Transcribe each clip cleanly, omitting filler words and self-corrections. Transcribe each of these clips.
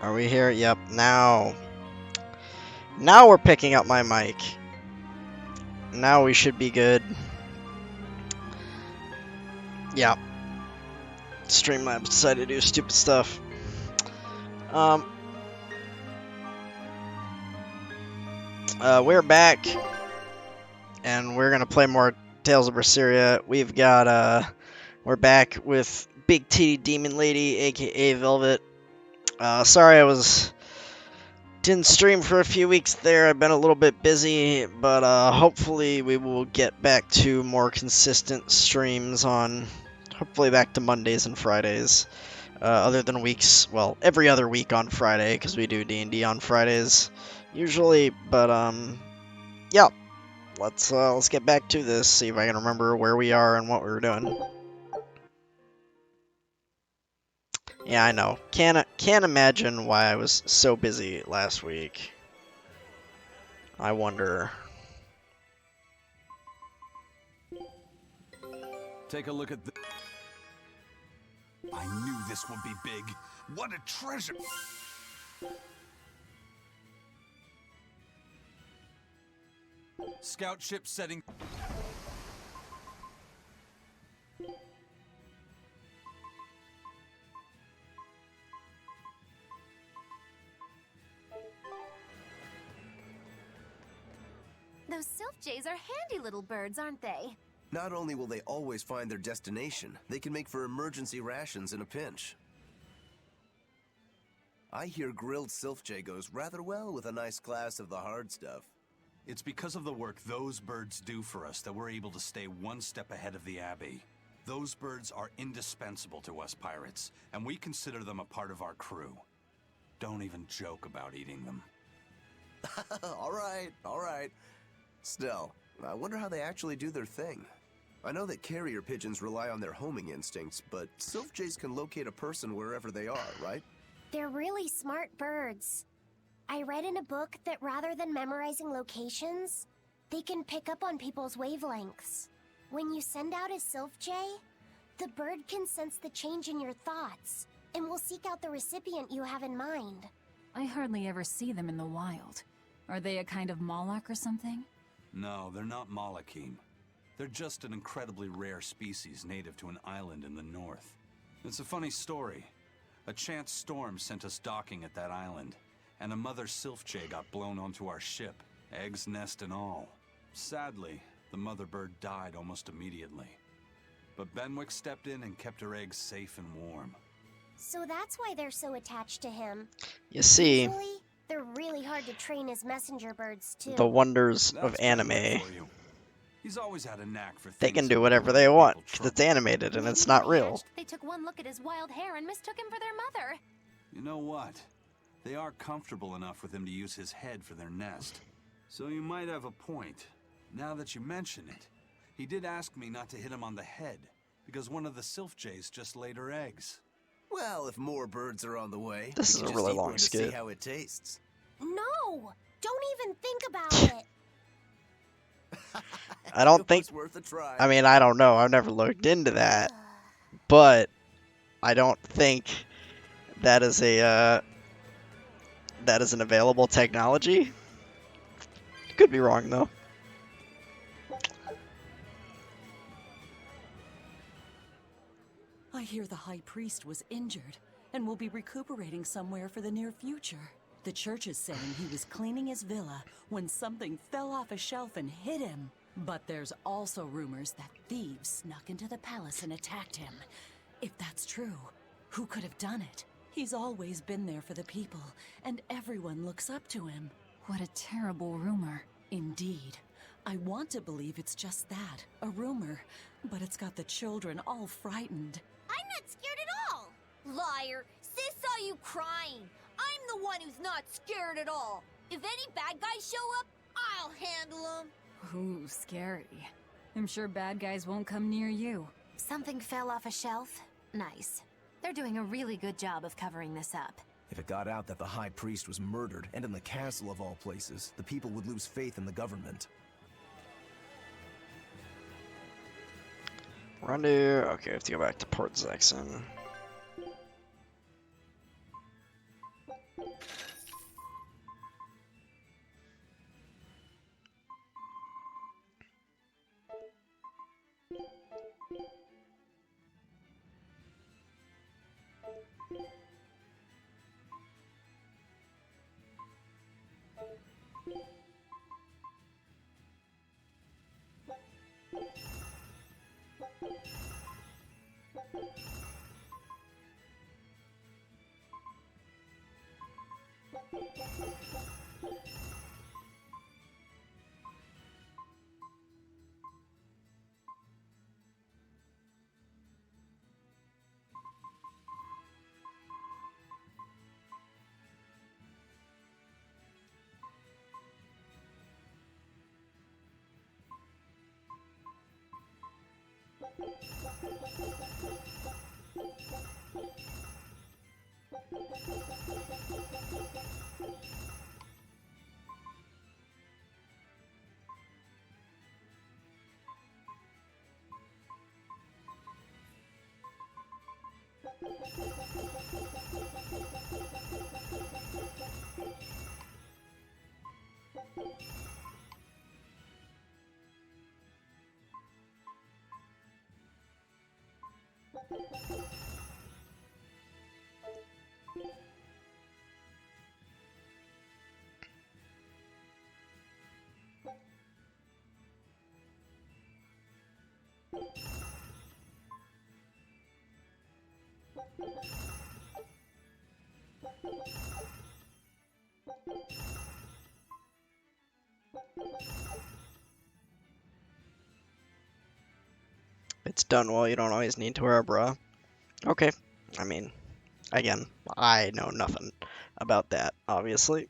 Are we here? Yep, now. Now we're picking up my mic. Now we should be good. Yeah. Streamlabs decided to do stupid stuff. We're back. And we're gonna play more Tales of Berseria. We've got, we're back with Big Titty Demon Lady, aka Velvet. Sorry didn't stream for a few weeks there. I've been a little bit busy, but hopefully we will get back to more consistent streams on, hopefully back to Mondays and Fridays. Other than weeks, well, every other week on Friday, because we do D&D on Fridays usually. But yeah, let's get back to this. See if I can remember where we are and what we were doing. Yeah, I know. Can't imagine why I was so busy last week. I wonder. Take a look at this. I knew this would be big. What a treasure! Scout ship setting. Those Sylph Jays are handy little birds, aren't they? Not only will they always find their destination, they can make for emergency rations in a pinch. I hear grilled Sylph Jay goes rather well with a nice glass of the hard stuff. It's because of the work those birds do for us that we're able to stay one step ahead of the Abbey. Those birds are indispensable to us pirates, and we consider them a part of our crew. Don't even joke about eating them. All right. Still, I wonder how they actually do their thing. I know that carrier pigeons rely on their homing instincts, but Sylph Jays can locate a person wherever they are, right? They're really smart birds. I read in a book that rather than memorizing locations, they can pick up on people's wavelengths. When you send out a Sylph Jay, the bird can sense the change in your thoughts and will seek out the recipient you have in mind. I hardly ever see them in the wild. Are they a kind of Moloch or something? No, they're not Malakim. They're just an incredibly rare species native to an island in the north. It's a funny story. A chance storm sent us docking at that island, and a mother Sylph Jay got blown onto our ship, eggs, nest, and all. Sadly, the mother bird died almost immediately. But Benwick stepped in and kept her eggs safe and warm. So that's why they're so attached to him. You see, Usually, they're really hard to train as messenger birds, too. the wonders of That's anime. Benwick for you. He's always had a knack for They things can do that whatever give they people want, trouble. because it's animated and it's Maybe not when they real. hatched, they took one look at his wild hair and mistook him for their mother. You know what? They are comfortable enough with him to use his head for their nest. So you might have a point. Now that you mention it, he did ask me not to hit him on the head, because one of the Sylph Jays just laid her eggs. Well, if more birds are on the way, This we is can a just really eat long one to see skit. how it tastes. No! Don't even think about it! I don't It think, was worth a try. I mean, I don't know. I've never looked into that. But I don't think that is an available technology. Could be wrong though. I hear the High Priest was injured and will be recuperating somewhere for the near future. The church is saying he was cleaning his villa when something fell off a shelf and hit him. But there's also rumors that thieves snuck into the palace and attacked him. If that's true, who could have done it? He's always been there for the people, and everyone looks up to him. What a terrible rumor. Indeed. I want to believe it's just that, a rumor, but it's got the children all frightened. I'm not scared at all! Liar! Sis saw you crying. I'm the one who's not scared at all. If any bad guys show up, I'll handle them. Ooh, scary. I'm sure bad guys won't come near you. Something fell off a shelf? Nice. They're doing a really good job of covering this up. If it got out that the High Priest was murdered, and in the castle of all places, the people would lose faith in the government. Rendezvous. Okay, we have to go back to Port Zexon. It's done well, you don't always need to wear a bra. Okay. I mean, again, I know nothing about that, obviously.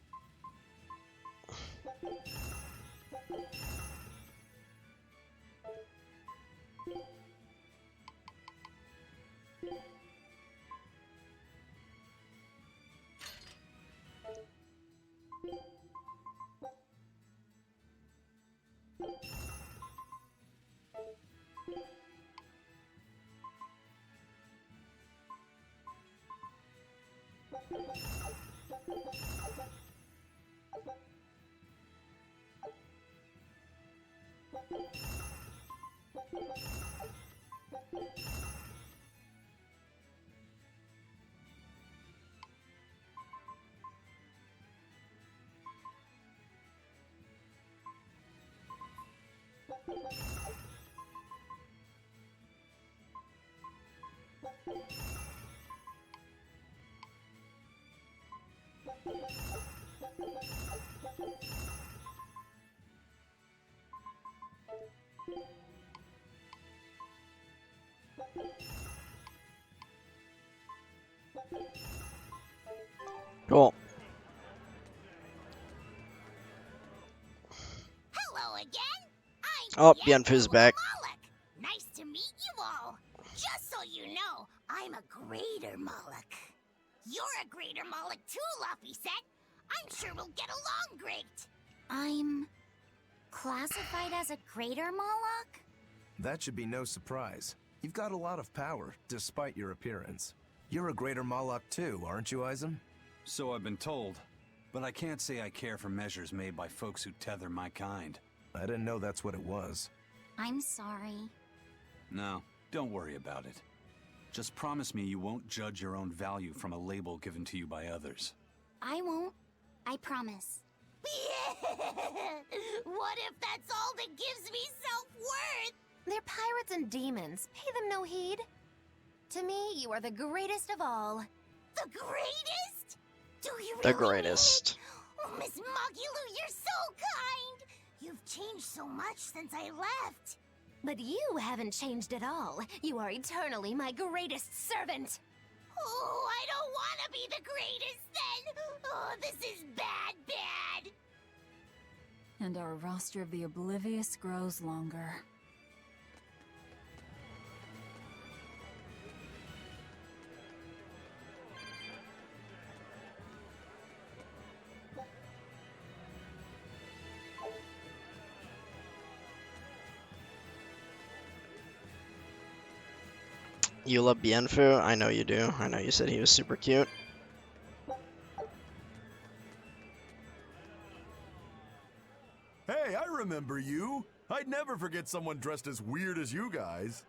Cool. Hello again. Oh, I'm Bienfu's back. Moloch. Nice to meet you all. Just so you know, I'm a greater Moloch. You're a greater Moloch too, Laphicet. I'm sure we'll get along great. I'm classified as a greater Moloch? That should be no surprise. You've got a lot of power, despite your appearance. You're a greater Moloch too, aren't you, Eisen? So I've been told, but I can't say I care for measures made by folks who tether my kind. I didn't know that's what it was. I'm sorry. No, don't worry about it. Just promise me you won't judge your own value from a label given to you by others. I won't. I promise. What if that's all that gives me self-worth? They're pirates and demons. Pay them no heed. To me, you are the greatest of all. The greatest? Do you The really greatest. mean? Oh, Miss Mogulu, you're so kind. You've changed so much since I left. But you haven't changed at all. You are eternally my greatest servant. Oh, I don't want to be the greatest then. Oh, this is bad, bad. And our roster of the oblivious grows longer. You love Bienfu? I know you do. I know you said he was super cute. Hey, I remember you. I'd never forget someone dressed as weird as you guys.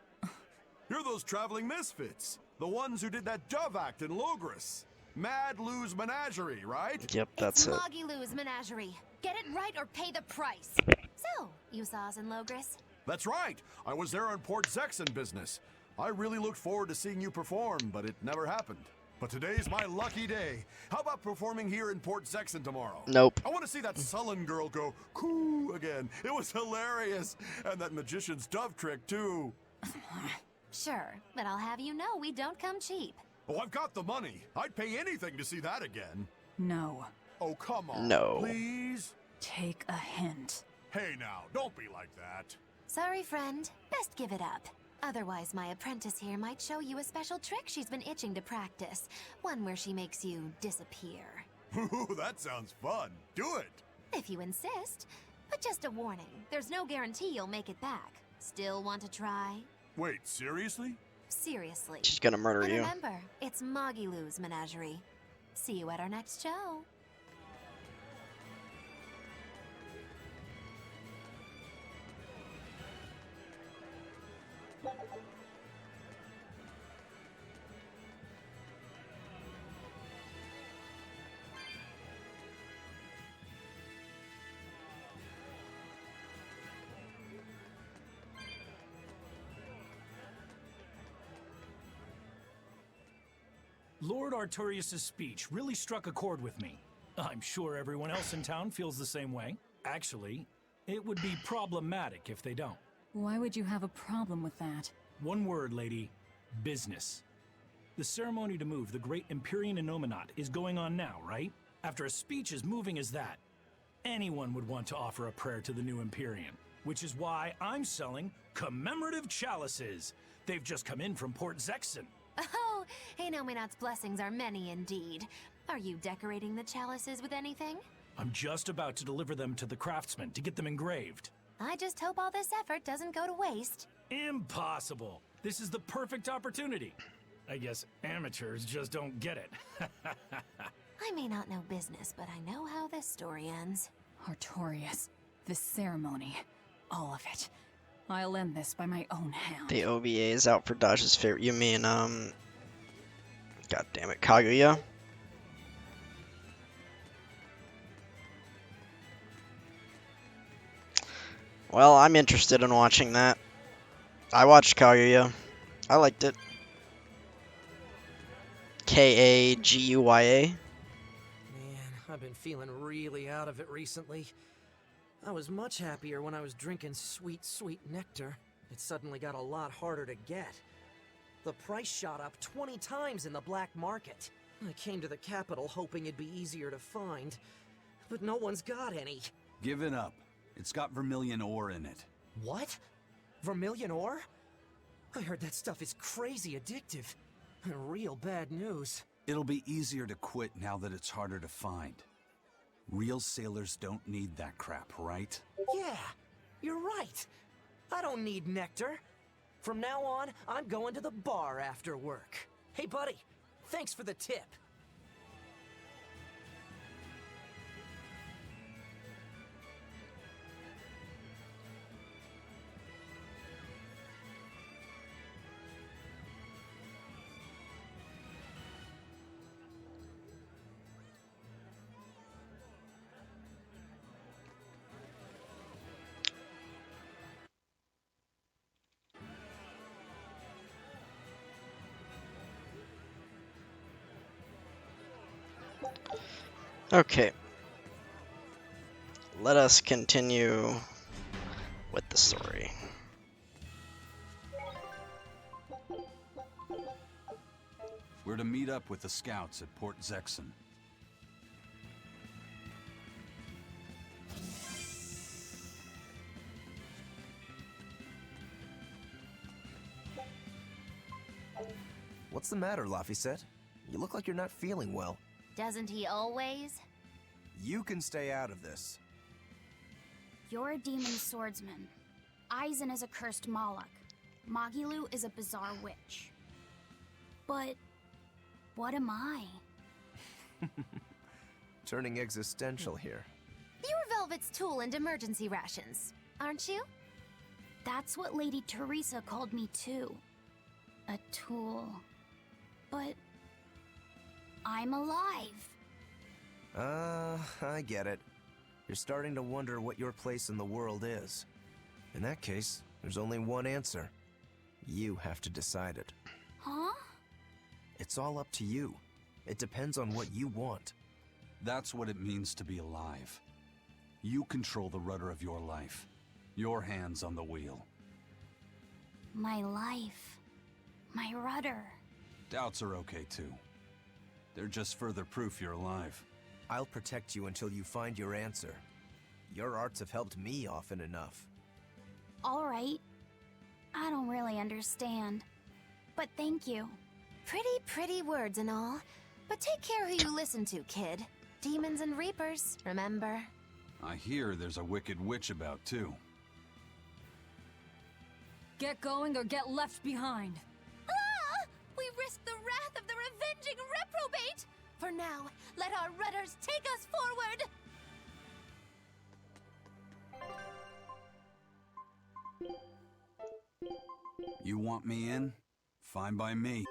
You're those traveling misfits. The ones who did that dove act in Logris. Mad Lou's Menagerie, right? Yep, that's it's it. Moggy Lou's Menagerie. Get it right or pay the price. So, you saw us in Logris? That's right. I was there on Port Zexon business. I really looked forward to seeing you perform, but it never happened. But today's my lucky day. How about performing here in Port Zexon tomorrow? Nope. I want to see that sullen girl go coo again. It was hilarious. And that magician's dove trick, too. Sure, but I'll have you know we don't come cheap. Oh, I've got the money. I'd pay anything to see that again. No. Oh, come on. No. Please? Take a hint. Hey now, don't be like that. Sorry, friend. Best give it up. Otherwise, my apprentice here might show you a special trick she's been itching to practice. One where she makes you disappear. Ooh, that sounds fun. Do it. If you insist. But just a warning, there's no guarantee you'll make it back. Still want to try? Wait, seriously? Seriously. She's gonna murder And you. remember, it's Moggy Lou's Menagerie. See you at our next show. Lord Artorius' speech really struck a chord with me. I'm sure everyone else in town feels the same way. Actually, it would be problematic if they don't. Why would you have a problem with that? One word, lady. Business. The ceremony to move the great Empyrean Inominat is going on now, right? After a speech as moving as that, anyone would want to offer a prayer to the new Empyrean. Which is why I'm selling commemorative chalices. They've just come in from Port Zexon. Oh, Inominat's blessings are many indeed. Are you decorating the chalices with anything? I'm just about to deliver them to the craftsman to get them engraved. I just hope all this effort doesn't go to waste. Impossible! This is the perfect opportunity. I guess amateurs just don't get it. I may not know business, but I know how this story ends. Artorius. This ceremony. All of it. I'll end this by my own hand. The OVA is out for Dodge's favorite. You mean, God damn it, Kaguya? Well, I'm interested in watching that. I watched Kaguya. I liked it. Kaguya. Man, I've been feeling really out of it recently. I was much happier when I was drinking sweet, sweet nectar. It suddenly got a lot harder to get. The price shot up 20 times in the black market. I came to the capital hoping it'd be easier to find, but no one's got any. Give it up. It's got vermilion ore in it. What? Vermilion ore? I heard that stuff is crazy addictive. Real bad news. It'll be easier to quit now that it's harder to find. Real sailors don't need that crap, right? Yeah, you're right. I don't need nectar. From now on, I'm going to the bar after work. Hey, buddy, thanks for the tip. Okay. Let us continue with the story. We're We're to meet up with the scouts at Port Zexon. What's the matter, Laphicet? You look like you're not feeling well. Doesn't he always? You can stay out of this. You're a demon swordsman. Aizen is a cursed Moloch. Magilu is a bizarre witch. But what am I? Turning existential here. You're Velvet's tool and emergency rations, aren't you? That's what Lady Teresa called me too. A tool. But I'm alive. I get it. You're starting to wonder what your place in the world is. In that case, there's only one answer. You have to decide it. Huh? It's all up to you. It depends on what you want. That's what it means to be alive. You control the rudder of your life. Your hands on the wheel. My life. My rudder. Doubts are okay too. They're just further proof you're alive. I'll protect you until you find your answer. Your arts have helped me often enough. All right. I don't really understand. But thank you. Pretty words and all. But take care who you listen to, kid. Demons and reapers, remember? I hear there's a wicked witch about too. Get going or get left behind. Ah! We risk the wrath of the revenging reprobate! For now, let our rudders take us forward! You want me in? Fine by me.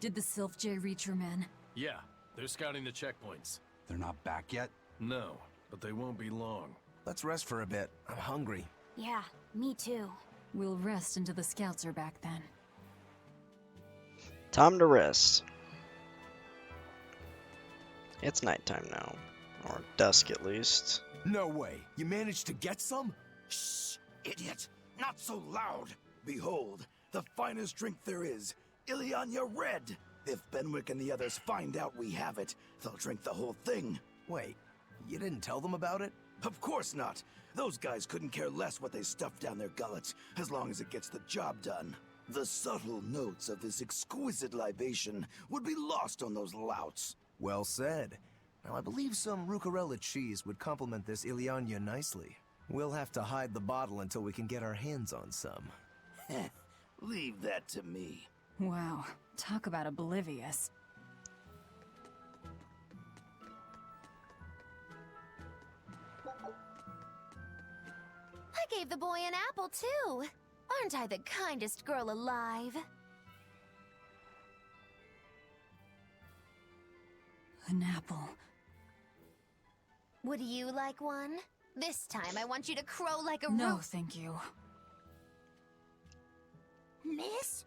Did the Sylph J reach your men? Yeah, they're scouting the checkpoints. They're not back yet? No, but they won't be long. Let's rest for a bit. I'm hungry. Yeah, me too. We'll rest until the scouts are back then. Time to rest. It's nighttime now. Or dusk at least. No way. You managed to get some? Shh, idiot. Not so loud. Behold, the finest drink there is. Ileana Red. If Benwick and the others find out we have it, they'll drink the whole thing. Wait, you didn't tell them about it? Of course not. Those guys couldn't care less what they stuff down their gullets, as long as it gets the job done. The subtle notes of this exquisite libation would be lost on those louts. Well said. Now, I believe some Rucarella cheese would complement this Ileana nicely. We'll have to hide the bottle until we can get our hands on some. Leave that to me. Wow, talk about oblivious. I gave the boy an apple, too. Aren't I the kindest girl alive? An apple. Would you like one? This time I want you to crow like a No, thank you. Miss?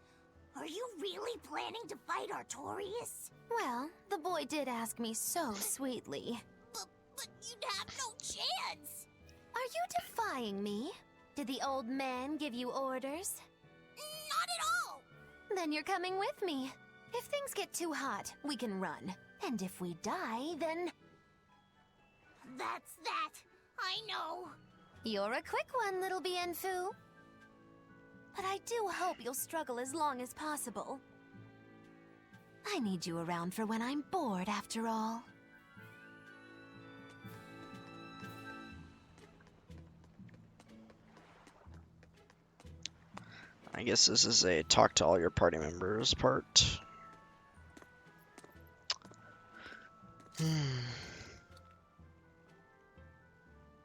Are you really planning to fight Artorious? Well, the boy did ask me so sweetly. But you'd have no chance! Are you defying me? Did the old man give you orders? Not at all! Then you're coming with me. If things get too hot, we can run. And if we die, then... That's that. I know. You're a quick one, little Bienfu. But I do hope you'll struggle as long as possible. I need you around for when I'm bored, after all. I guess this is a talk to all your party members part.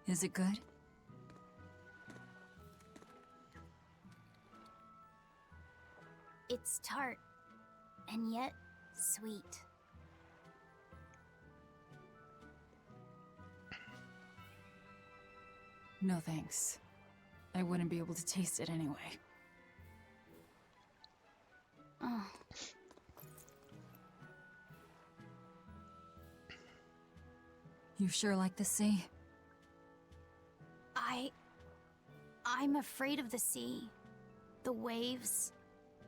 Is it good? It's tart, and yet sweet. No thanks. I wouldn't be able to taste it anyway. Oh. You sure like the sea? I'm afraid of the sea. The waves,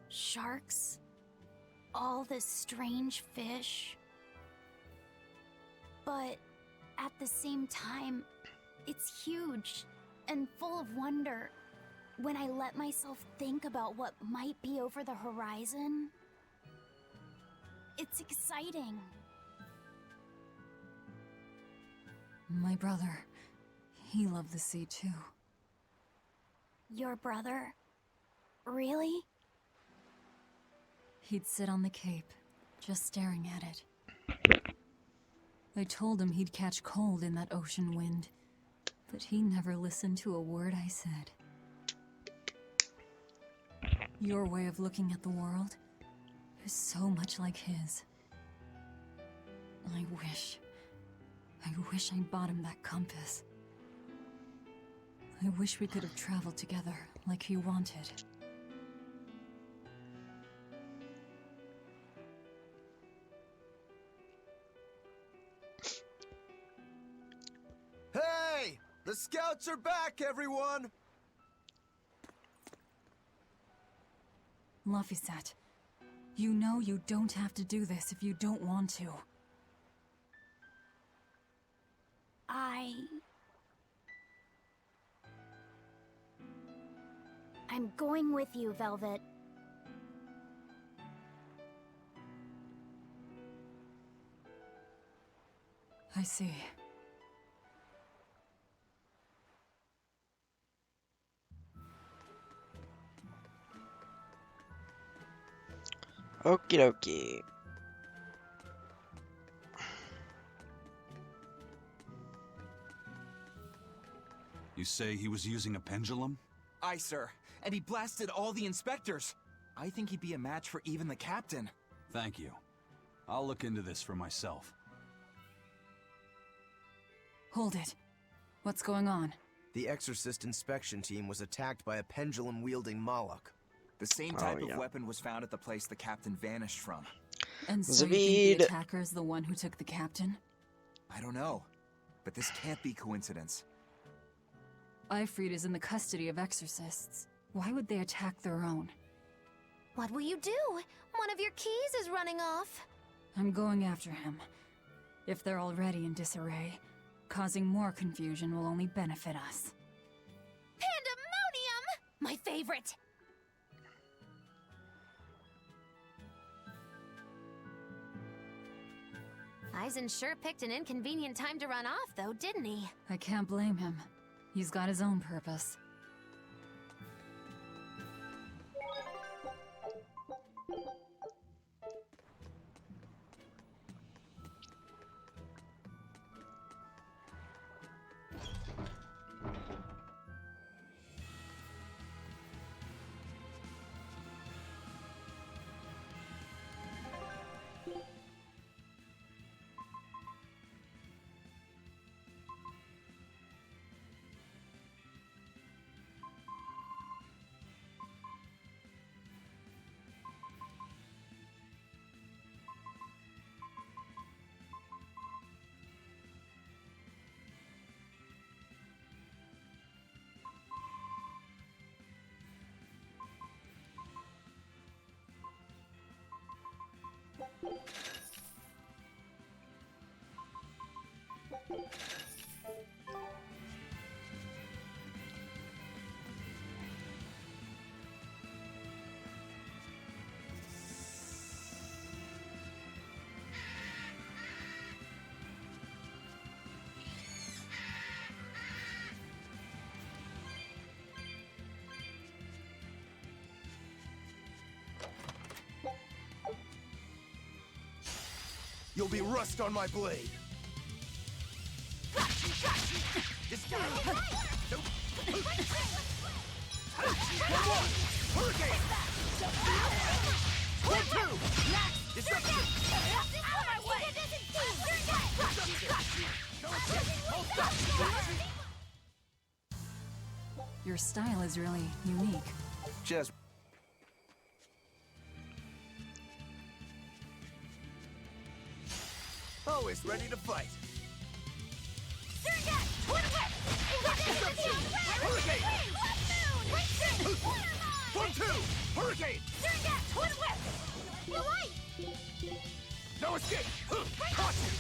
sharks, all this strange fish. But at the same time, it's huge and full of wonder. When I let myself think about what might be over the horizon, it's exciting. My brother, he loved the sea too. Your brother? Really? He'd sit on the cape, just staring at it. I told him he'd catch cold in that ocean wind, but he never listened to a word I said. Your way of looking at the world is so much like his. I wish I bought him that compass. I wish we could have traveled together like he wanted. Hey! The scouts are back, everyone! Laphicet, you know you don't have to do this if you don't want to. I'm going with you, Velvet. I see. Okie dokie. You say he was using a pendulum? Aye, sir. And he blasted all the inspectors. I think he'd be a match for even the captain. Thank you. I'll look into this for myself. Hold it. What's going on? The Exorcist inspection team was attacked by a pendulum-wielding Moloch. The same type of weapon was found at the place the captain vanished from. And so you Zaveid. think the attacker is the one who took the captain? I don't know, but this can't be coincidence. Ifrit is in the custody of exorcists. Why would they attack their own? What will you do? One of your keys is running off. I'm going after him. If they're already in disarray, causing more confusion will only benefit us. Pandemonium! My favorite! Eisen sure picked an inconvenient time to run off, though, didn't he? I can't blame him. He's got his own purpose. You'll be rust on my blade. This guy. Hurricane. 1-2. Disruption. Out of my way! Your style is really unique. Just always ready to fight. Hurricane! 1-2! Hurricane! You're right! No escape! Caught you!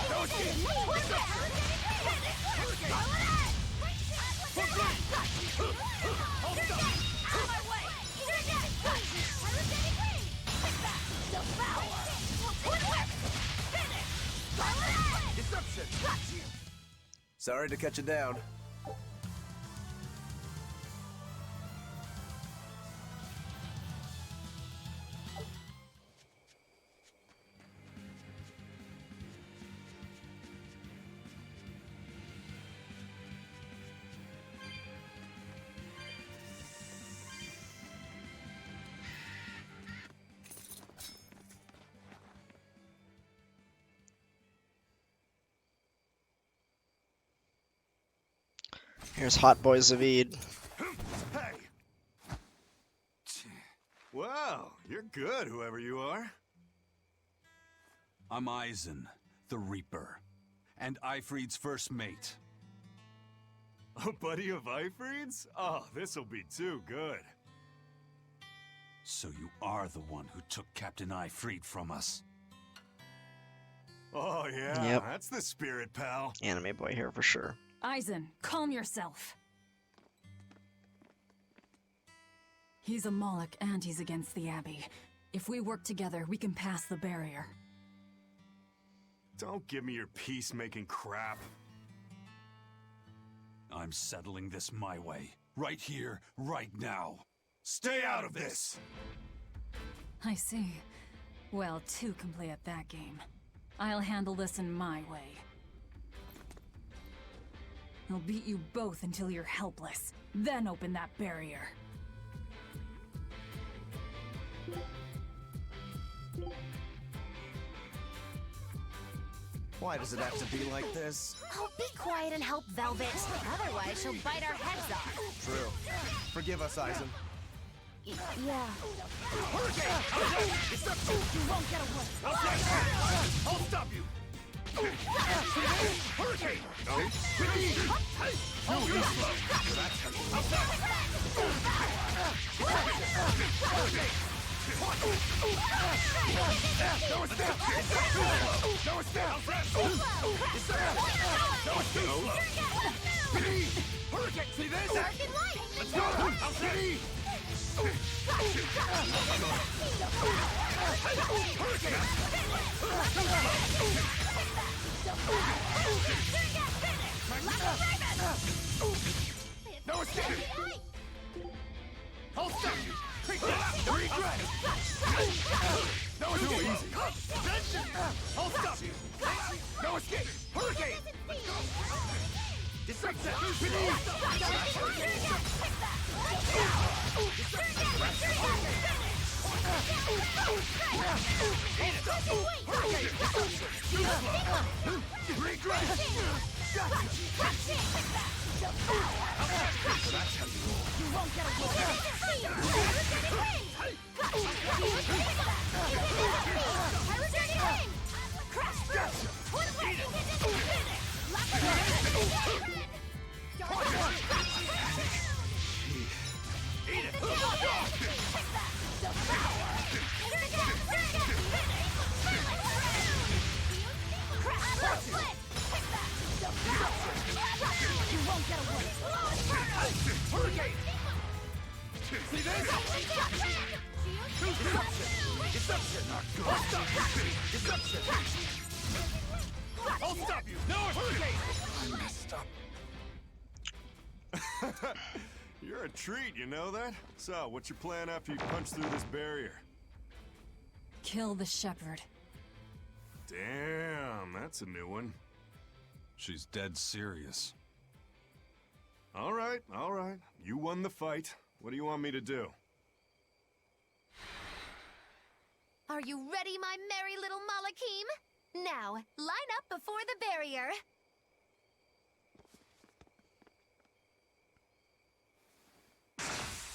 No escape! Disruption! sorry to cut you down. Here's Hot Boy Zaveid. Hey! Wow, you're good, whoever you are. I'm Eisen, the Reaper, and Eifried's first mate. A buddy of Eifried's? Oh, this'll be too good. So you are the one who took Captain Eifried from us. Oh yeah, Yep. That's the spirit, pal. Anime boy here for sure. Eisen, calm yourself. He's a Moloch and he's against the Abbey. If we work together, we can pass the barrier. Don't give me your peacemaking crap. I'm settling this my way. Right here, right now. Stay out of this! I see. Well, two can play at that game. I'll handle this in my way. I'll beat you both until you're helpless. Then open that barrier. Why does it have to be like this? Oh, be quiet and help Velvet. Otherwise, she'll bite our heads off. True. Forgive us, Eisen. Yeah. You won't get away. I'll stop you. Hurricane! Hurricane! See this? Let's go! No escape! I'll stop you! Regret! No escape! I'll stop you! No escape! Hurricane! Disruption! not going to stop you! Deception! I'll stop you! No escape! I messed up. You're a treat, you know that? So, what's your plan after you punch through this barrier? Kill the shepherd. Damn, that's a new one. She's dead serious. All right. You won the fight. What do you want me to do? Are you ready, my merry little Malakim? Now, line up before the barrier.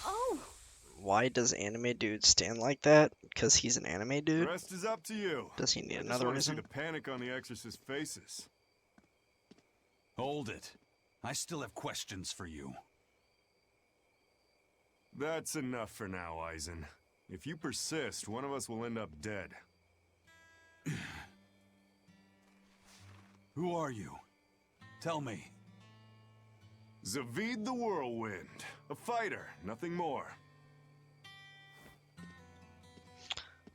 Oh! Why does anime dude stand like that? Because he's an anime The dude? rest is up to you. Does he need I just another want to see reason? the panic on the exorcist's faces. Hold it. I still have questions for you. That's enough for now, Eisen. If you persist, one of us will end up dead. Who are you? Tell me. Zaveid the Whirlwind. A fighter, nothing more.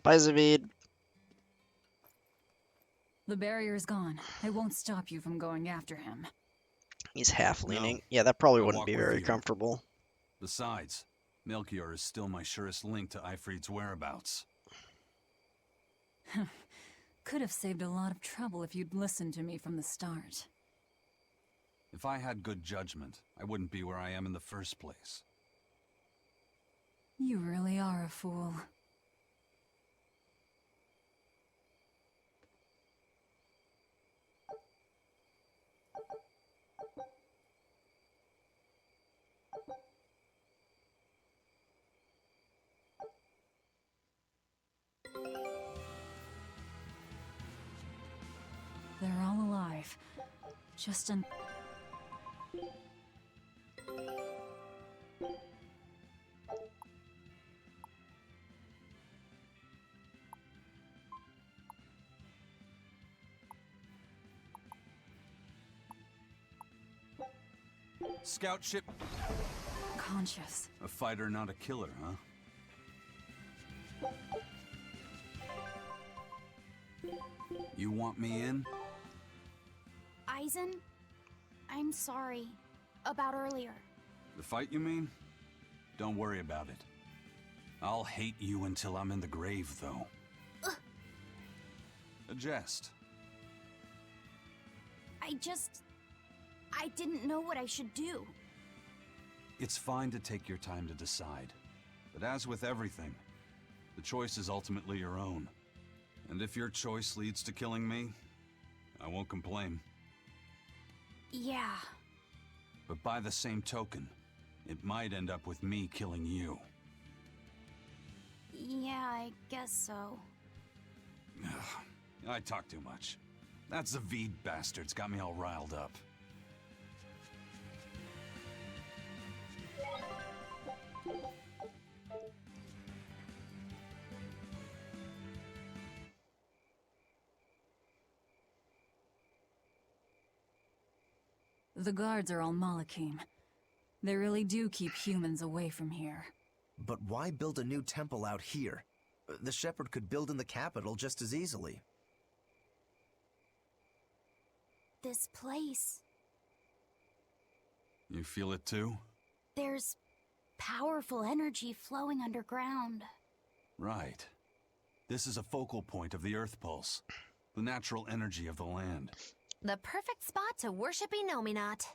Bye, Zaveid. The barrier's gone. I won't stop you from going after him. He's half leaning. No. Yeah, that probably I'll wouldn't walk be with very you. comfortable. Besides, Melchior is still my surest link to Ifrit's whereabouts. Could have saved a lot of trouble if you'd listened to me from the start. If I had good judgment, I wouldn't be where I am in the first place. You really are a fool. They're all alive. Just an... Scout ship. conscious. A fighter, not a killer, huh? You want me in? Eisen, I'm sorry about earlier. The fight, you mean? Don't worry about it. I'll hate you until I'm in the grave, though. A jest. I didn't know what I should do. It's fine to take your time to decide. But as with everything, the choice is ultimately your own. And if your choice leads to killing me, I won't complain. Yeah. But by the same token, it might end up with me killing you. Yeah, I guess so. I talk too much. That Zaveid bastard's got me all riled up. The guards are all Malakim. They really do keep humans away from here. But why build a new temple out here? The shepherd could build in the capital just as easily. This place. You feel it too? There's powerful energy flowing underground. Right. This is a focal point of the Earthpulse, the natural energy of the land. The perfect spot to worship Enominat.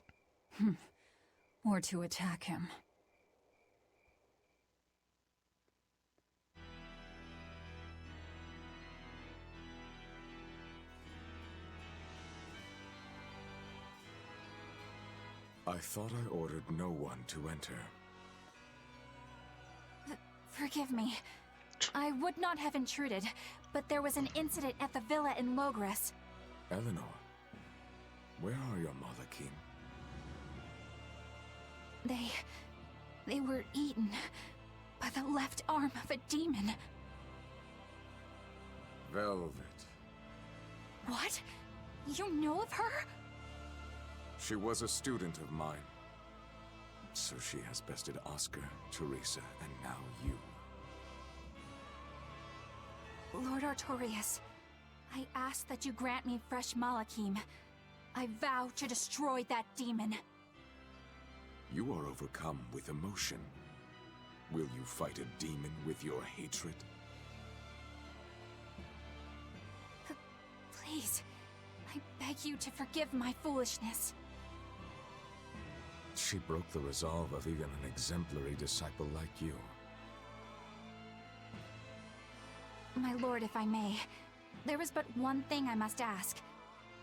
Or to attack him. I thought I ordered no one to enter. Forgive me. I would not have intruded, but there was an incident at the villa in Logres. Eleanor, where are your Malakim? They were eaten by the left arm of a demon. Velvet. What? You know of her? She was a student of mine. So she has bested Oscar, Teresa, and now you. Lord Artorious, I ask that you grant me fresh Malakim. I vow to destroy that demon. You are overcome with emotion. Will you fight a demon with your hatred? Please, I beg you to forgive my foolishness. She broke the resolve of even an exemplary disciple like you. My lord, if I may, there is but one thing I must ask.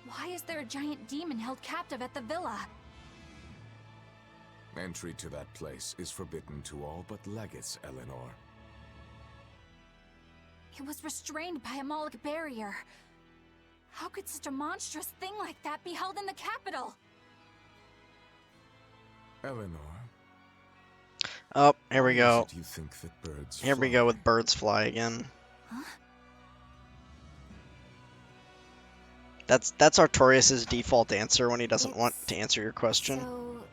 Why is there a giant demon held captive at the villa? Entry to that place is forbidden to all but legates, Eleanor. It was restrained by a Moloch barrier. How could such a monstrous thing like that be held in the capital? Eleanor. Oh, here we go. Why is it you think that birds Here we fly? go with birds fly again. Huh? That's Artorius' default answer when he doesn't want to answer your question. So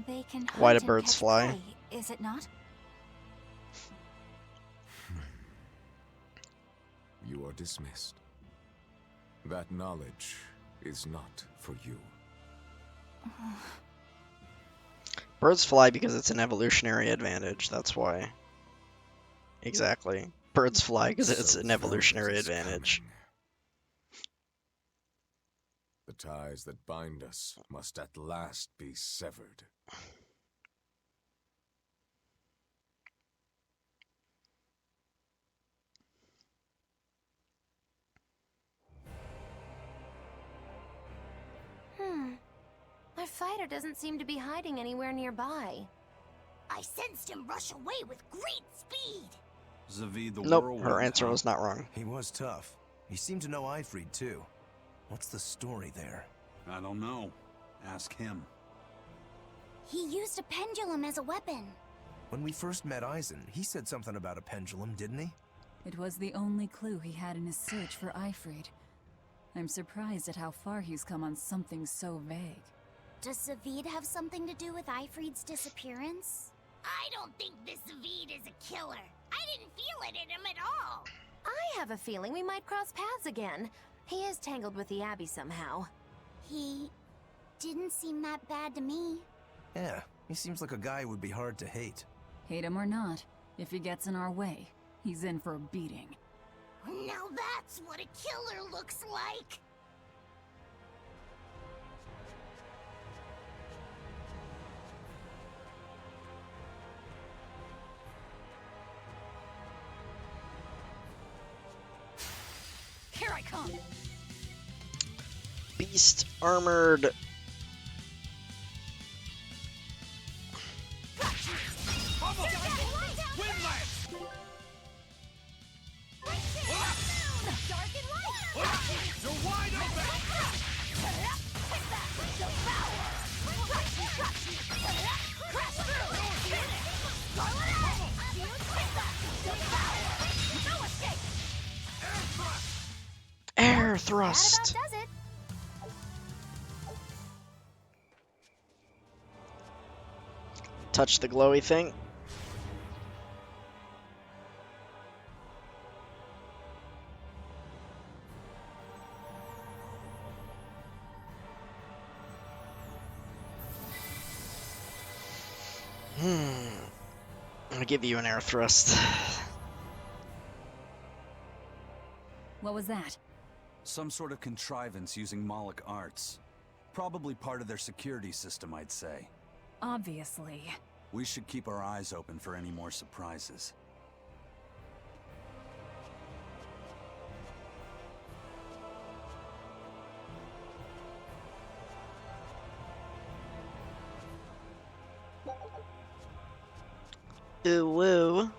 they can Why do hunt and birds catch fly? prey, is it not? You are dismissed. That knowledge is not for you. Birds fly because it's an evolutionary advantage, that's why. Exactly. Birds fly because it's So an evolutionary vengeance is advantage. coming. The ties that bind us must at last be severed. Our fighter doesn't seem to be hiding anywhere nearby. I sensed him rush away with great speed. Zaveid the Nope, Whirlwind, her answer huh? was not wrong. He was tough. He seemed to know Eifried, too. What's the story there? I don't know. Ask him. He used a pendulum as a weapon. When we first met Eisen, he said something about a pendulum, didn't he? It was the only clue he had in his search for Eifried. I'm surprised at how far he's come on something so vague. Does Zaveid have something to do with Eifried's disappearance? I don't think this Zaveid is a killer. I didn't feel it in him at all. I have a feeling we might cross paths again. He is tangled with the Abbey somehow. He didn't seem that bad to me. Yeah, he seems like a guy who would be hard to hate. Hate him or not, if he gets in our way, he's in for a beating. Now that's what a killer looks like. Here I come! Beast armored. Air thrust. That about does it. Touch the glowy thing. I'll give you an air thrust. What was that? Some sort of contrivance using Moloch arts. Probably part of their security system, I'd say. Obviously. We should keep our eyes open for any more surprises. Ooh woo.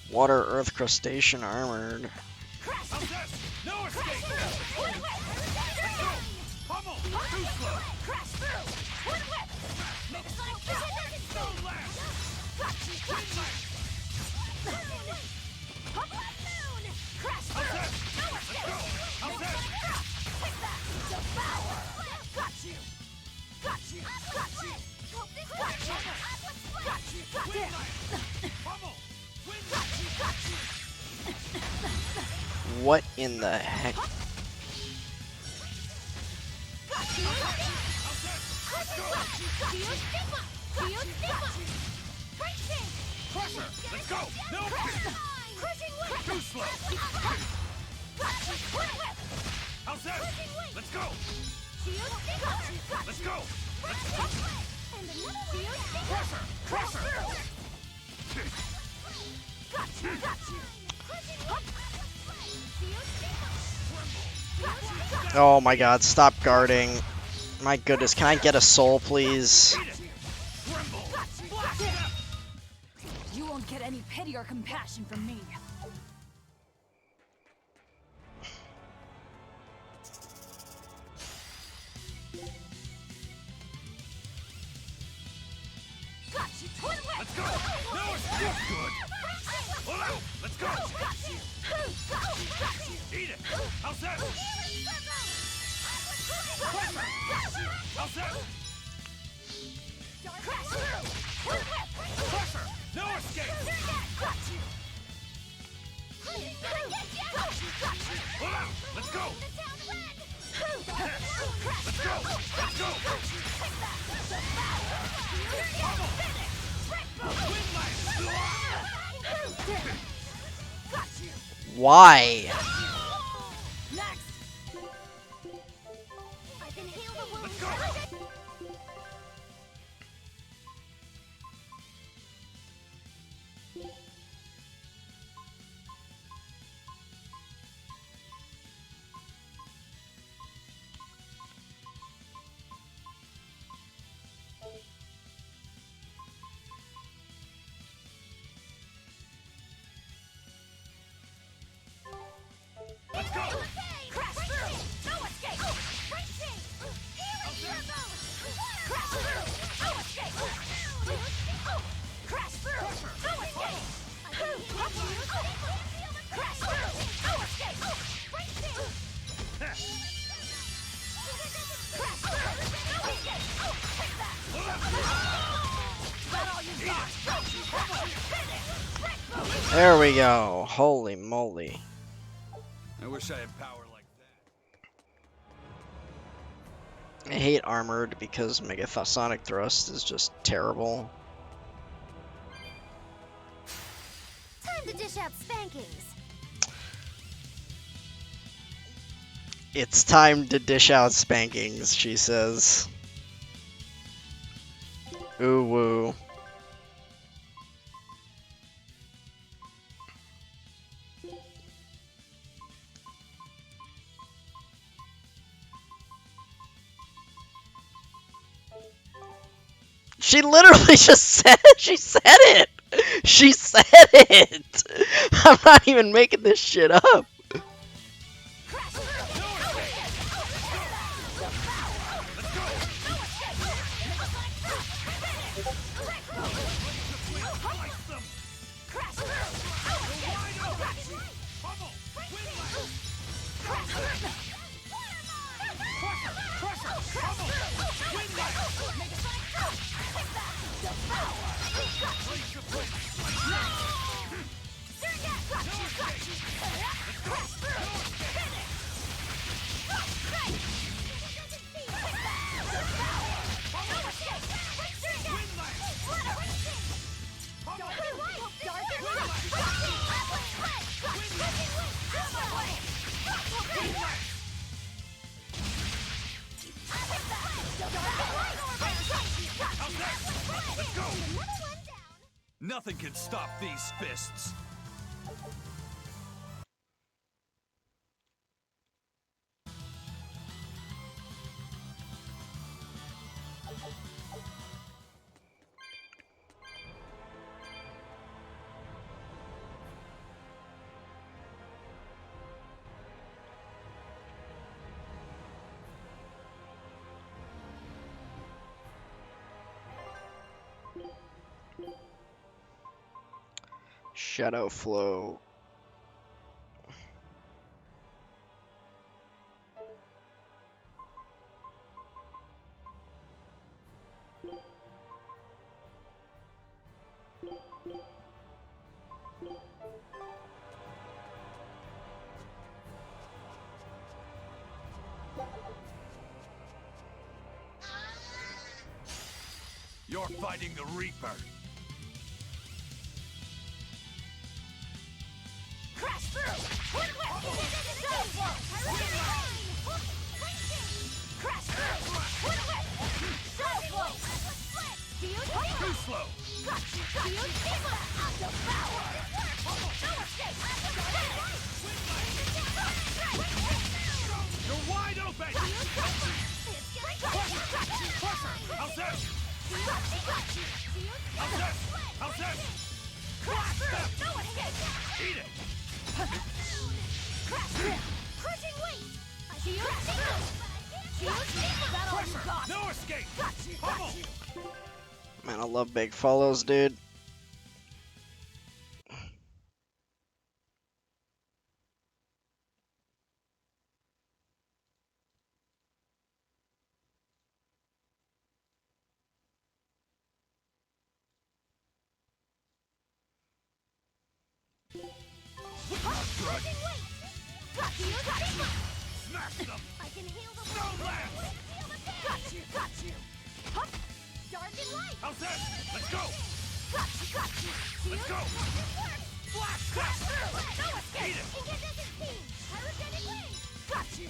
Water earth crustacean armored. No escape! Pummel! Too slow! Crash through! One whip! Make a little count! Stone blast! Moon! Crash What in the heck? Let's go! No! Too slow! How's that? Let's go! Let's go! Pressure! Oh my god, stop guarding. My goodness, can I get a soul, please? You won't get any pity or compassion from me. Let's go! No, it's good! Pull out! Let's go! Eat it! How's that? How's that? Pressure! No escape! Pull out! Let's go! Let's go! Let's go! Why? Let's go! Let's go! Crash through! No escape! Racing! Healing turbo! Crash through! No escape! Crash through! No escape! Crash through! No escape! Racing! Crash through! No escape! Take that! Is that all you got? There we go. Holy moly. I wish I had power like I hate armored because Megasonic Thrust is just terrible. Time to dish out spankings. It's time to dish out spankings, she says. Ooh woo. She literally just said it. She said it. She said it. I'm not even making this shit up. nothing can stop these fists. Shadow Flow. You're fighting the Reaper. Crash through! Quick whip! Crash through! Quick whip! Shadow flow! Too slow! You're wide open! How's this? How's this? How's this? Crash through! No escape! Eat it! Crash through! Crushing weight! Shield through! Shield that all you Pressure! got! No escape! Pummel! Man, I love big follows, dude. Crushing weight! Smash them! I can heal the No lance! Got you! Hup! Dark and light! How's this? Let's go! Got you! Let's go! Flash! Crash through! No escape! Eat it! Incandescent beam! Pyrogenic ring! Got you!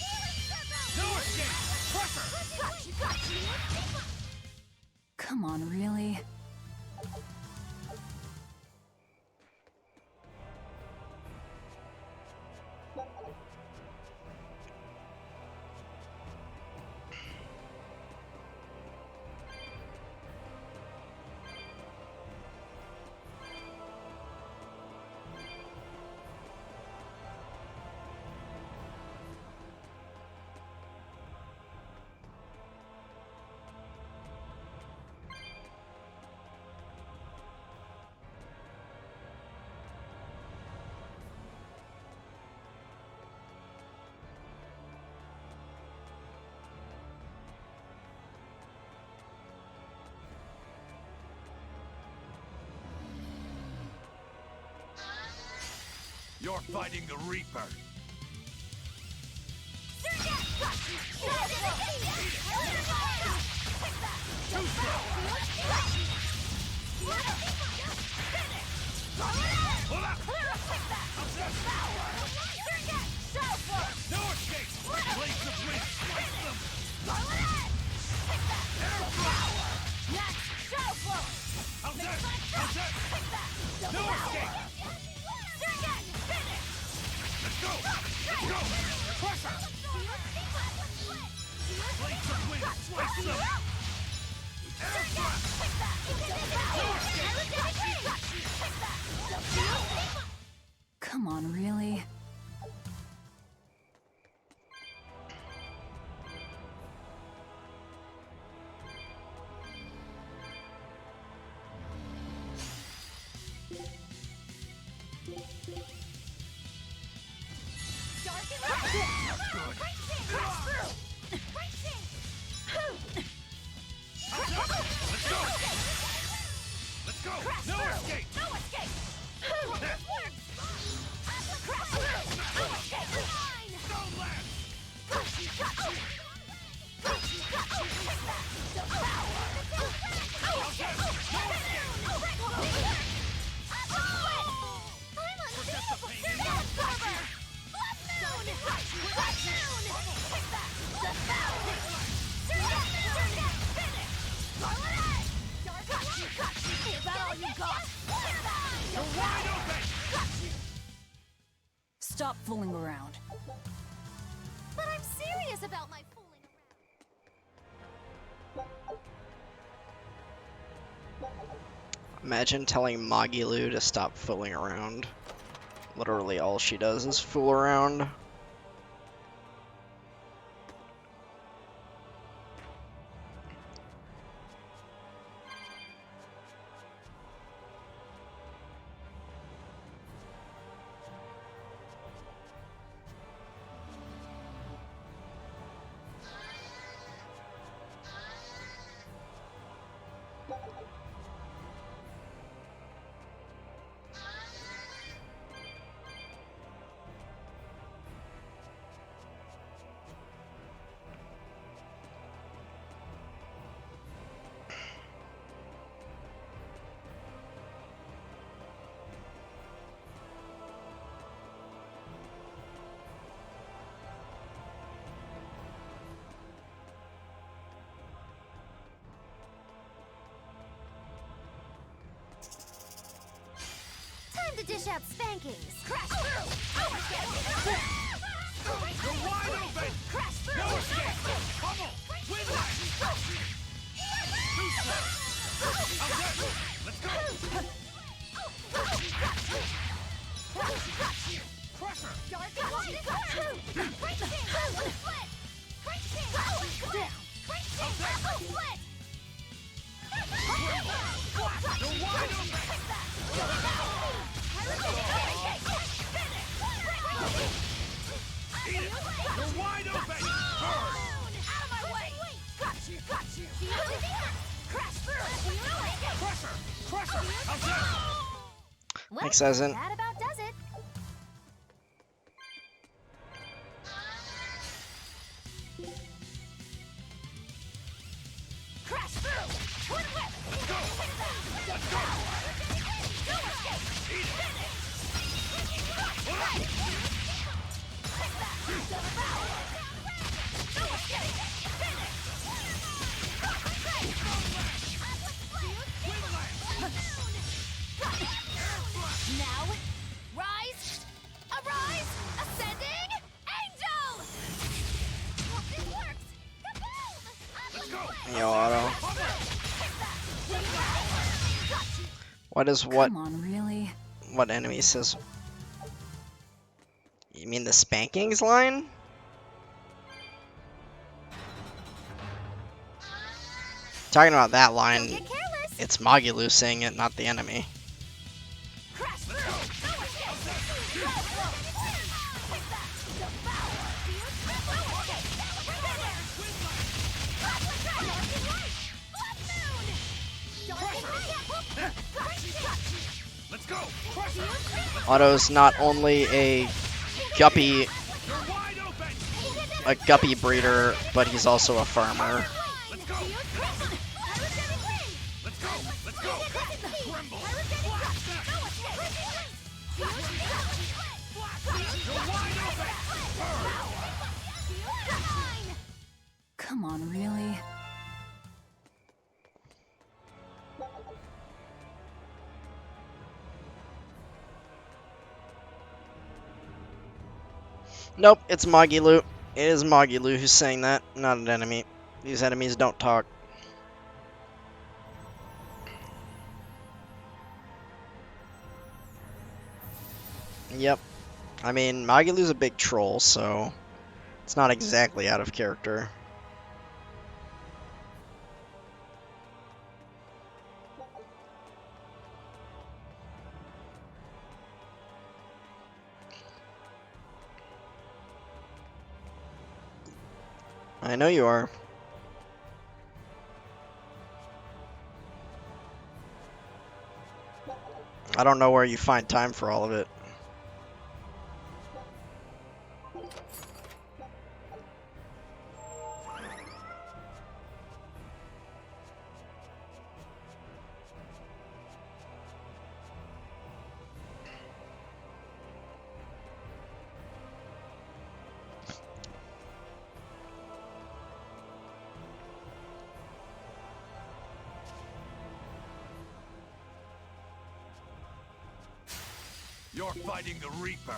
Healing circle! No escape! Pressure! Got you! Come on, really? You're fighting the Reaper. Too slow! Pull up! No escape! Blades of wind! Slice them! How's that? How's that? No escape! Let's go! Let's go! Pressure! Blades of wind! Slice them! Air thrust! No escape! Come on, really? Let's go! No escape! No escape! Stone lance! Is that all you got? You're wide open! Stop fooling around. But I'm serious about my fooling around. Imagine telling Magilu to stop fooling around. Literally all she does is fool around. dish out spankings. Crash through! You're wide open! Crash through! No escape! Pummel! Win line! Too slow! How's that? Let's go! Crusher! Dark and wide and through! Great chance! Split! Great chance! Down! Great chance! Split! You're wide open! Eat it! You're wide open! Burn! Out of my way! Got you! Got you! Crash through! Crusher! Crusher! How's that? Well, Thanks, Eisen. that about does it. Crash through! Twin whip! Let's go! Let's go! Go escape! Eat it! Now, rise! Arise! Ascending! Angel! This works! Kaboom! Let's go! Yo, Otto. What is what? Come on, really? What enemy says? You mean the spankings line? Talking about that line, Don't get careless. it's Magilou saying it, not the enemy. Crash through! Let's go! Otto's not only a guppy, You're wide open! a guppy breeder, but he's also a farmer. Let's go! Let's go! Let's go! Tremble! You're wide open! Come on, really? Nope, it's Magilou. It is Magilou who's saying that, not an enemy. These enemies don't talk. Yep. I mean, Magilou's a big troll, so it's not exactly out of character. I know you are. I don't know where you find time for all of it. You're fighting the Reaper!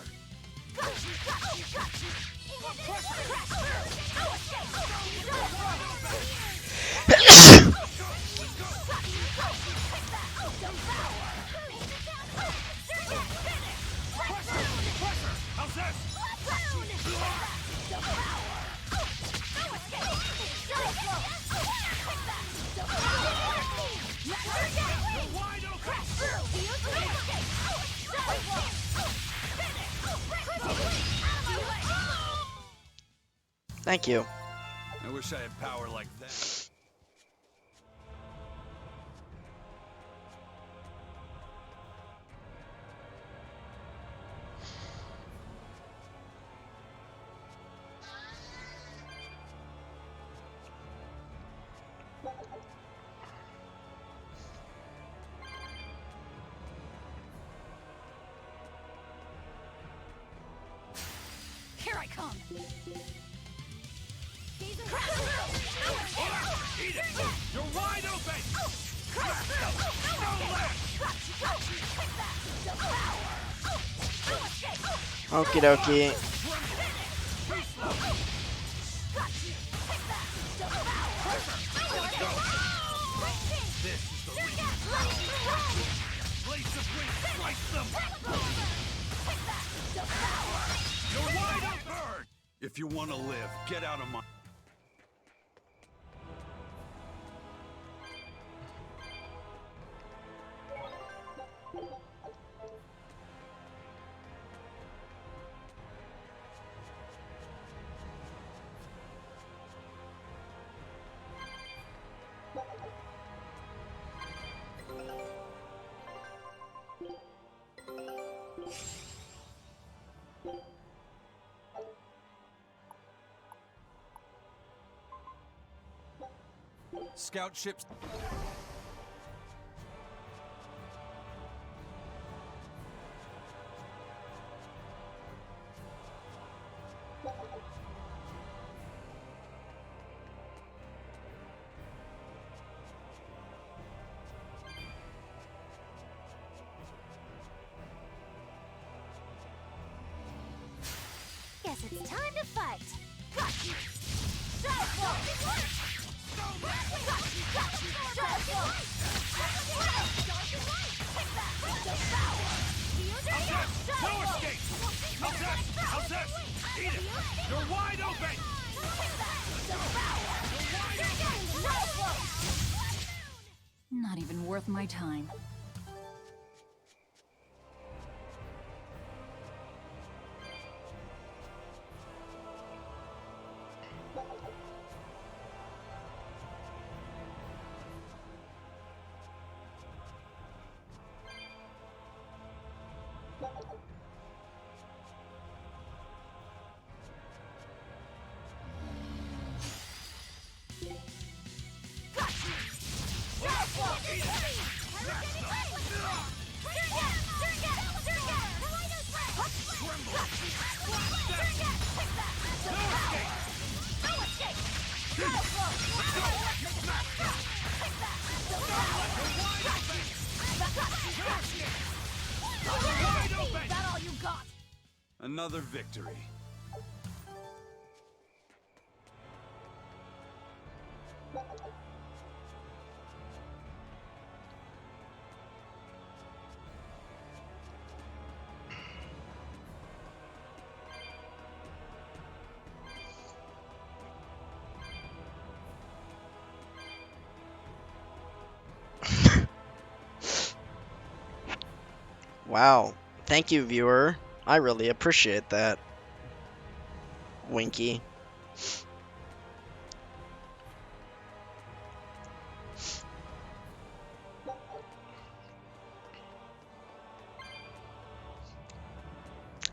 How's this? You're wide open! Thank you. I wish I had power like that. Here I come! Eat it! You're wide open! No left! Okie dokie. If you want to live, get out of my... Scout ships... Guess it's time to fight. No escape! How's this? Eat it! You're wide open! Not even worth my time. Another victory. Wow. Thank you, viewer. I really appreciate that. Winky.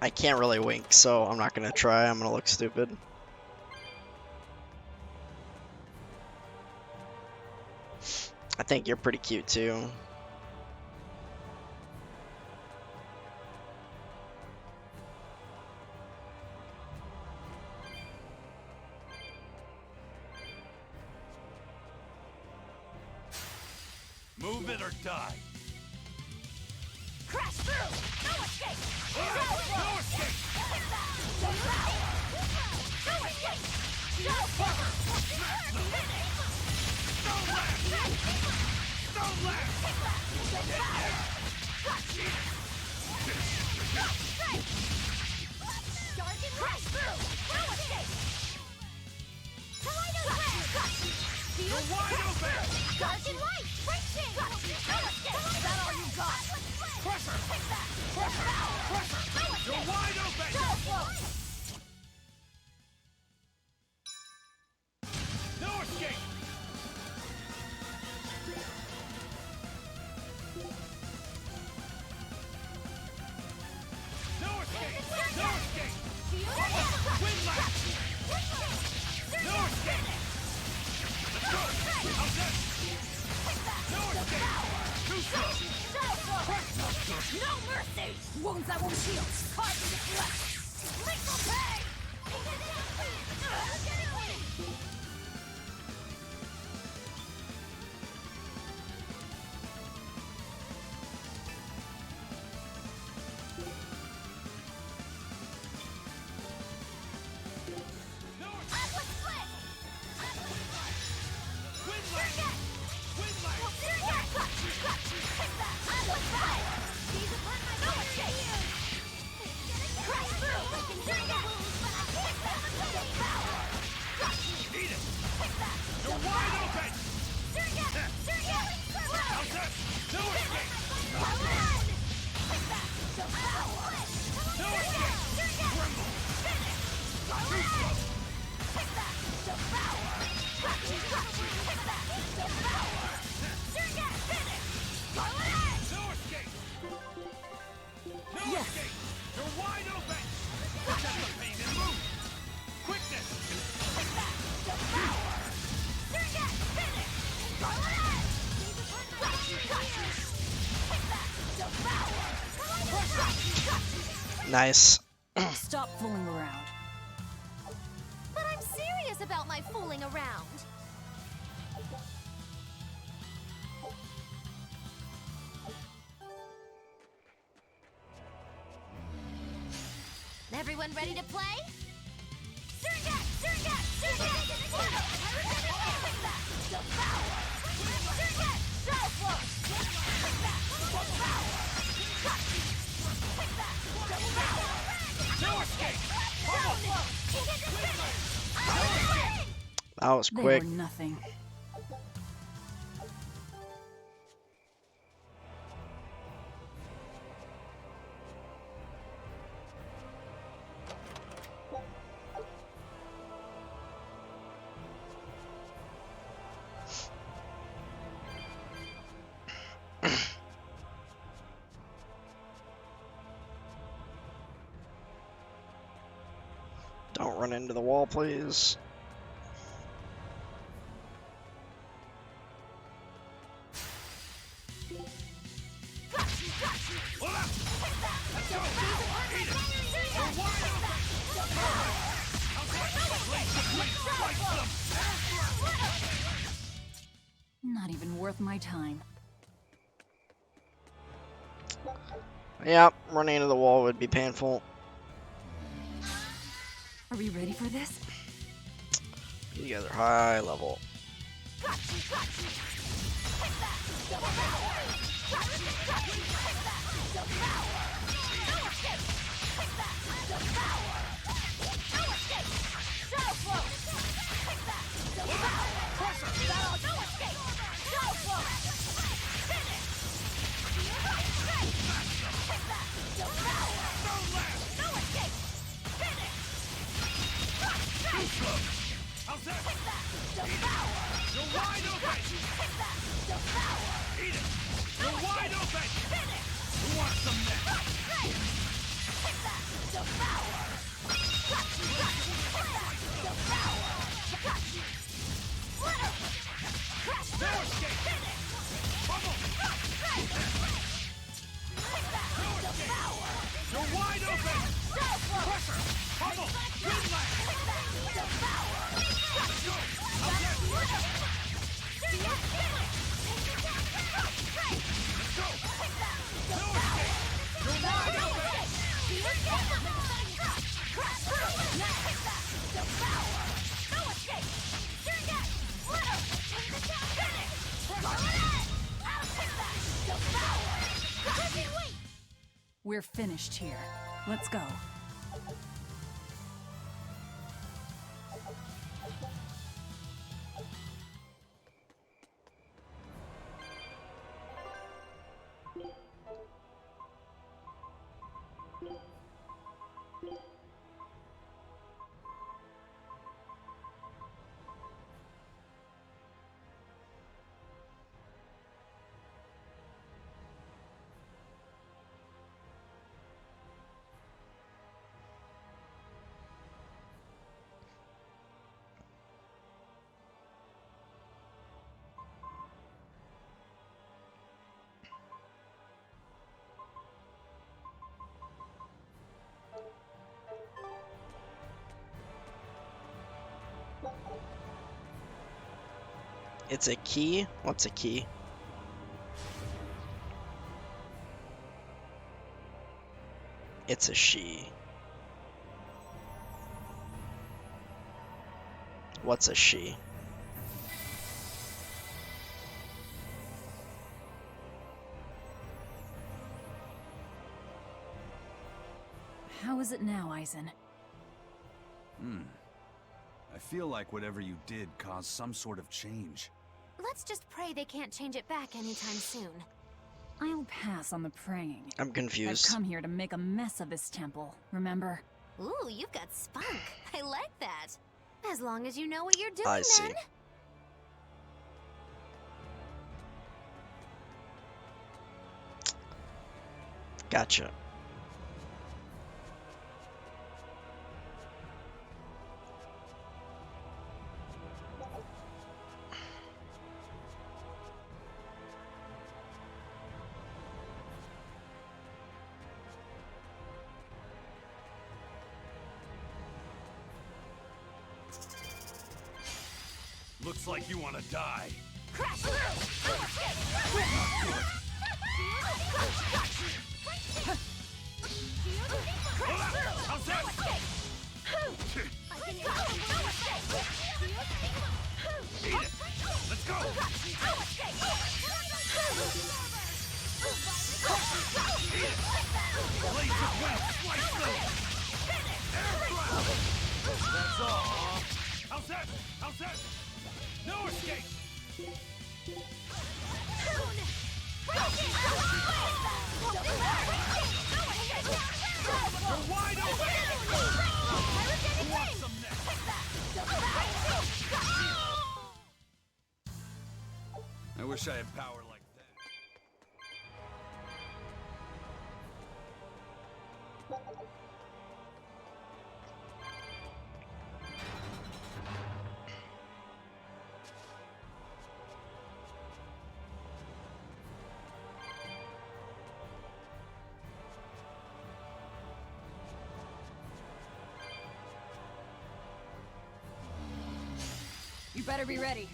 I can't really wink, so I'm not gonna try. I'm gonna look stupid. I think you're pretty cute too. Move it or die. Crash through! No escape! No escape! No escape! No cover! Don't laugh! Dark and crash through! No escape! Tornado blast! You're wide open! Dark and light! Friction! No escape! Is that all you got? Pressure! You're wide open! No escape! No escape! No escape! Wind lash! No escape! Let's go! How's this? No escape! Too slow! No mercy! Wounds that won't heal! Carved into flesh! Lethal pain! Nice. Stop fooling around. But I'm serious about my fooling around. Everyone ready to play? Surgat! Surgat! Surgat! Devour! Surgat! Shadow Flow! No escape! That was They quick. were nothing. Don't run into the wall, please. Not even worth my time. Yep, running into the wall would be painful. Are we ready for this? You guys are high level. We're finished here. Let's go. It's a key? What's a key? It's a she. What's a she? How is it now, Eisen? I feel like whatever you did caused some sort of change. Let's just pray they can't change it back anytime soon. I'll pass on the praying. I'm confused. I've come here to make a mess of this temple, remember? Ooh, you've got spunk. I like As long as you know what you're doing, I see. then. Gotcha. Looks like you want to die. Crash through! How's that? Eat it! Let's go! Eat it! Blades of wind, slice through! Air thrust! That's all, huh? How's that? How's that? No escape! You're wide open! Who wants some next? I wish I had power like that. You better be ready.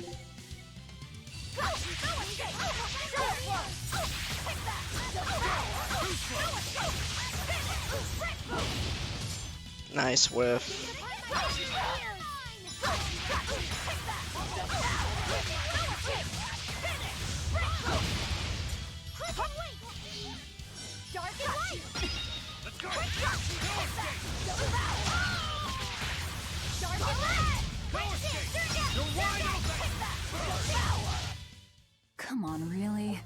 Nice whiff. Come on, really?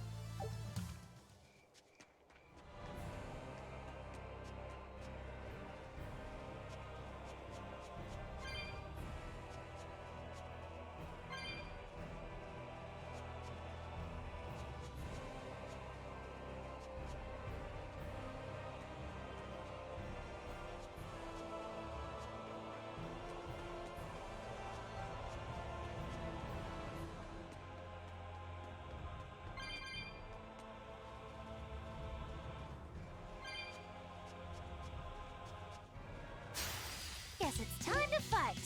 Guess it's time to fight.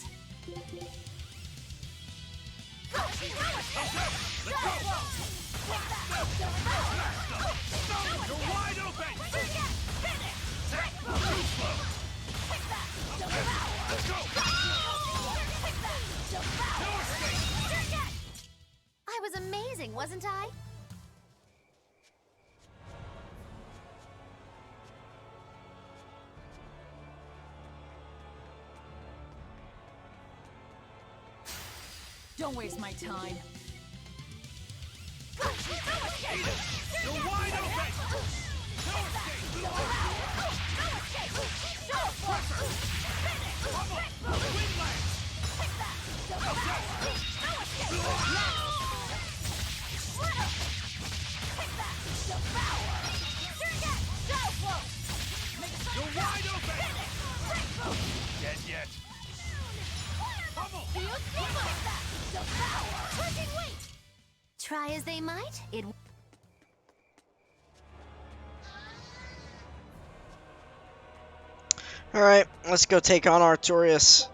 You're wide open! Let's go! No escape! I was amazing, wasn't I? Don't waste my time. You're wide open! No escape! Pressure! Bubble! Windlash! You're wide open! Dead yet? Bubble! Try as they might, it... Alright, let's go take on Artorious.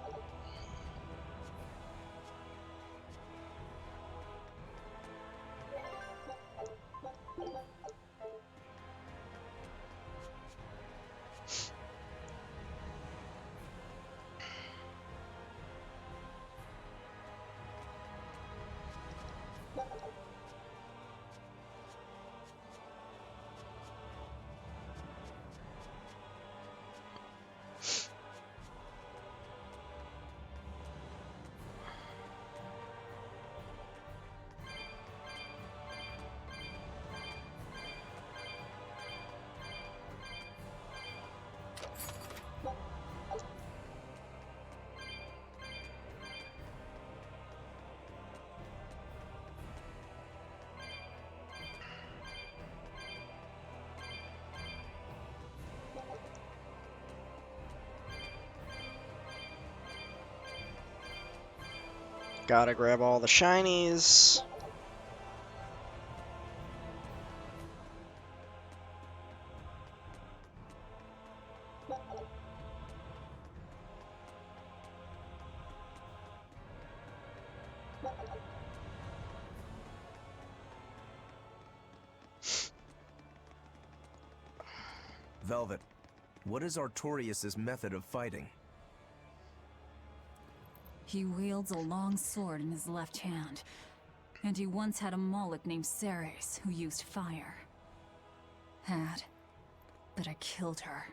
Gotta grab all the shinies. Velvet, what is Artorious' method of fighting? He wields a long sword in his left hand, and he once had a Moloch named Ceres who used fire. But I killed her.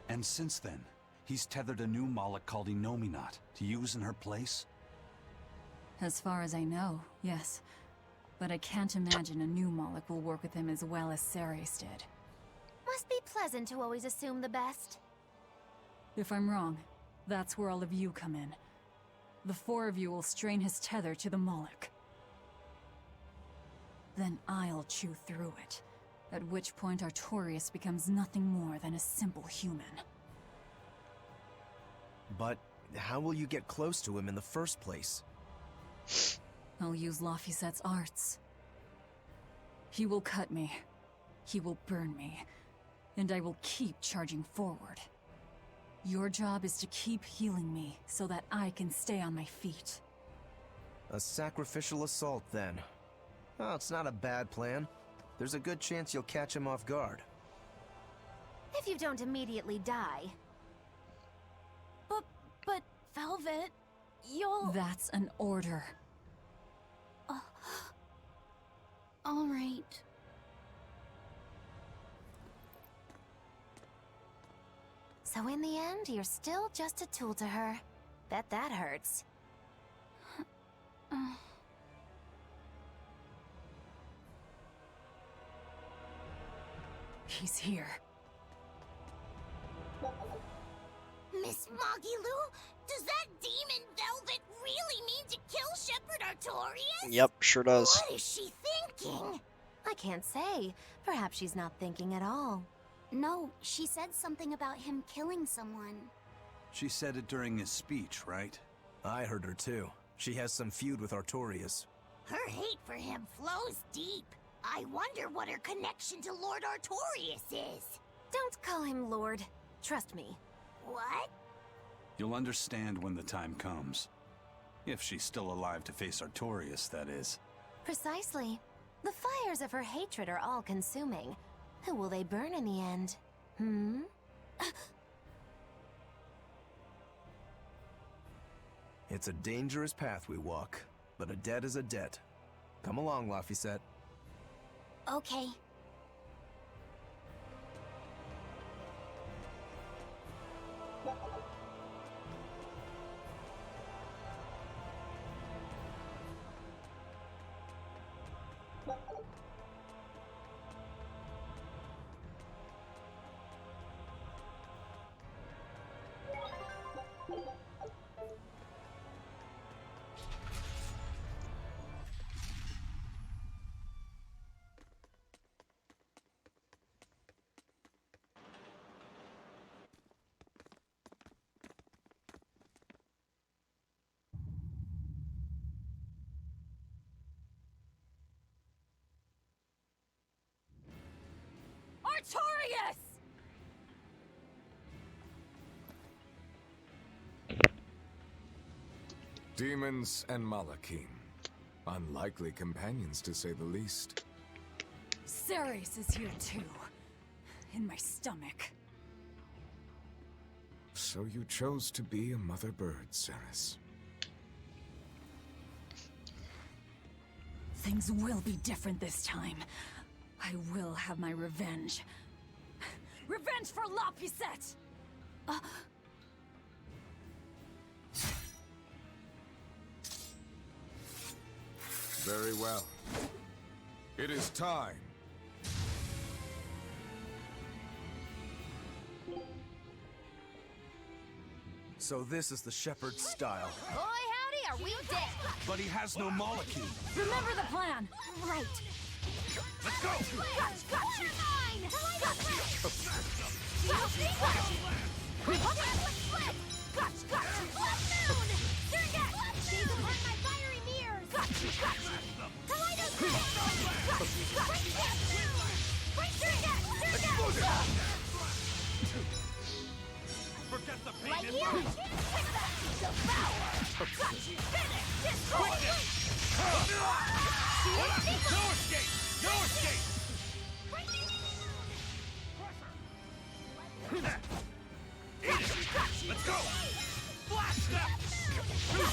And since then, he's tethered a new Moloch called Innominat to use in her place? As far as I know, yes. But I can't imagine a new Moloch will work with him as well as Ceres did. Must be pleasant to always assume the best. If I'm wrong, that's where all of you come in. The four of you will strain his tether to the Moloch. Then I'll chew through it, at which point Artorious becomes nothing more than a simple human. But how will you get close to him in the first place? I'll use Laphicet's arts. He will cut me. He will burn me. And I will keep charging forward. Your job is to keep healing me so that I can stay on my feet. A sacrificial assault, then. Oh, it's not a bad plan. There's a good chance you'll catch him off guard. If you don't immediately die. But Velvet, you'll... That's an order. All right. So in the end, you're still just a tool to her. Bet that hurts. He's here. Miss Moggy-Lou, does that demon Velvet really mean to kill Shepherd Artorious? Yep, sure does. What is she thinking? I can't say. Perhaps she's not thinking at all. No, she said something about him killing someone. She said it during his speech, right? I heard her too. She has some feud with Artorious. Her hate for him flows deep. I wonder what her connection to Lord Artorious is. Don't call him Lord. Trust me. What? You'll understand when the time comes. If she's still alive to face Artorious, that is. Precisely. The fires of her hatred are all-consuming. Who will they burn in the end? It's a dangerous path we walk, but a debt is a debt. Come along, Laphicet. Okay. Artorious! Demons and Malachim. Unlikely companions, to say the least. Ceres is here too. In my stomach. So you chose to be a mother bird, Ceres. Things will be different this time. I will have my revenge. Revenge for Laphicet! Very well. It is time. So this is the shepherd's style. Boy, howdy, are we dead? But he has no Malachim. Remember the plan! Right. Let's go! Gotcha! Mine! Left moon! Turn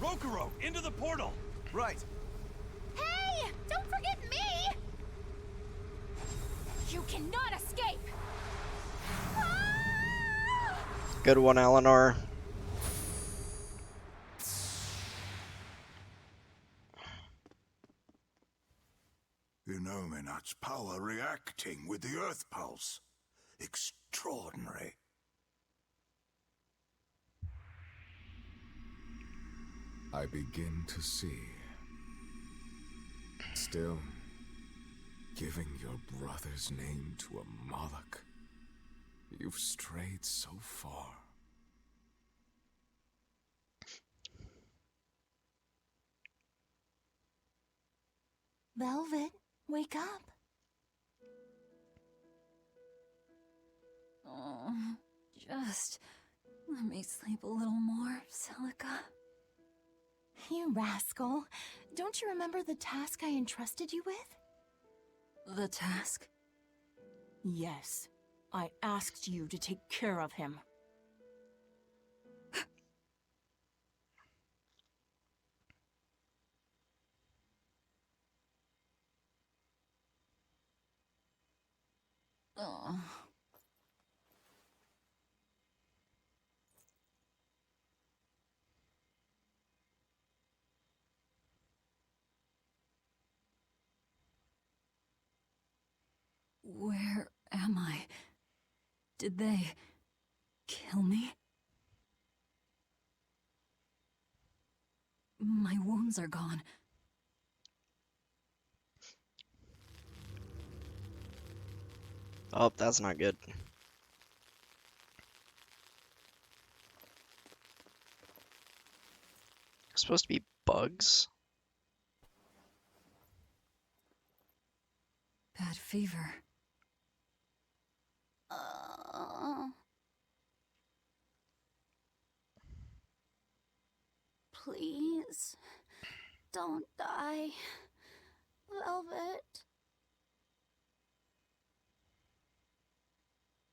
Rokuro, into the portal! Right. Hey! Don't forget me! You cannot escape! Good one, Eleanor. Inominat's power reacting with the Earthpulse. Extraordinary. I begin to see. Still, giving your brother's name to a Moloch. You've strayed so far. Velvet, wake up. Oh, just let me sleep a little more, Celica. You rascal. Don't you remember the task I entrusted you with? The task? Yes. I asked you to take care of him. Oh. Where am I? Did they kill me? My wounds are gone. Oh, that's not good. Supposed to be bugs? Bad fever. Please, don't die, Velvet.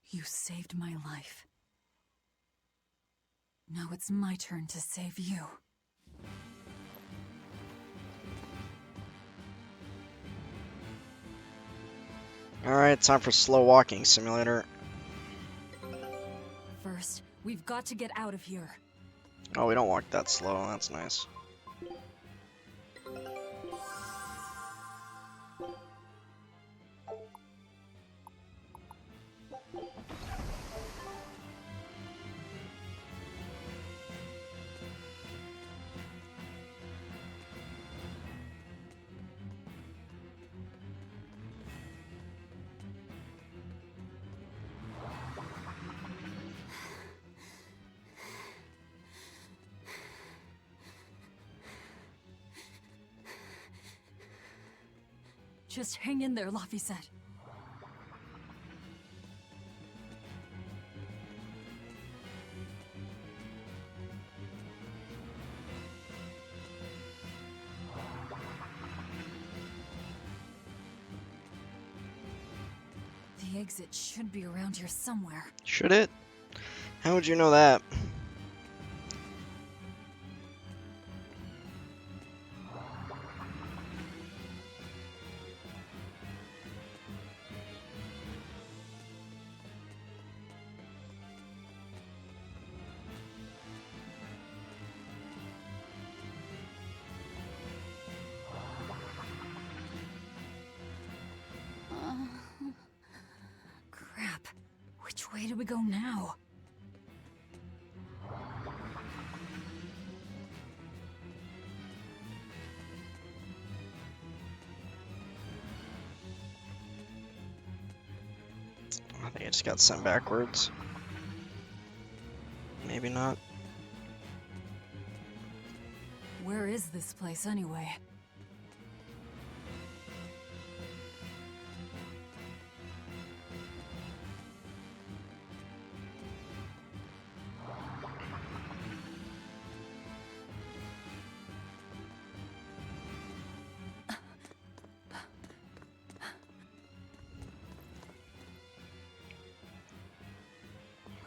You saved my life. Now it's my turn to save you. Alright, time for slow walking simulator. First, we've got to get out of here. Oh, we don't walk that slow. That's nice. Just hang in there, Laphicet. The exit should be around here somewhere. Should it? How would you know that? Crap. Which way do we go now? I think I just got sent backwards. Maybe not. Where is this place anyway?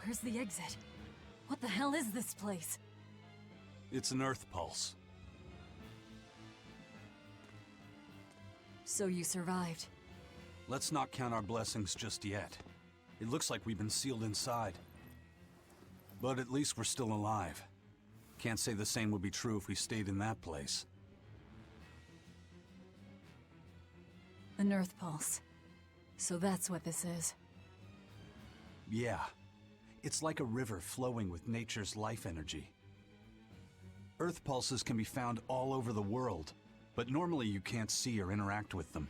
Where's the exit? What the hell is this place? It's an Earthpulse. So you survived. Let's not count our blessings just yet. It looks like we've been sealed inside. But at least we're still alive. Can't say the same would be true if we stayed in that place. An Earthpulse. So that's what this is. Yeah. It's like a river flowing with nature's life energy. Earth pulses can be found all over the world, but normally you can't see or interact with them.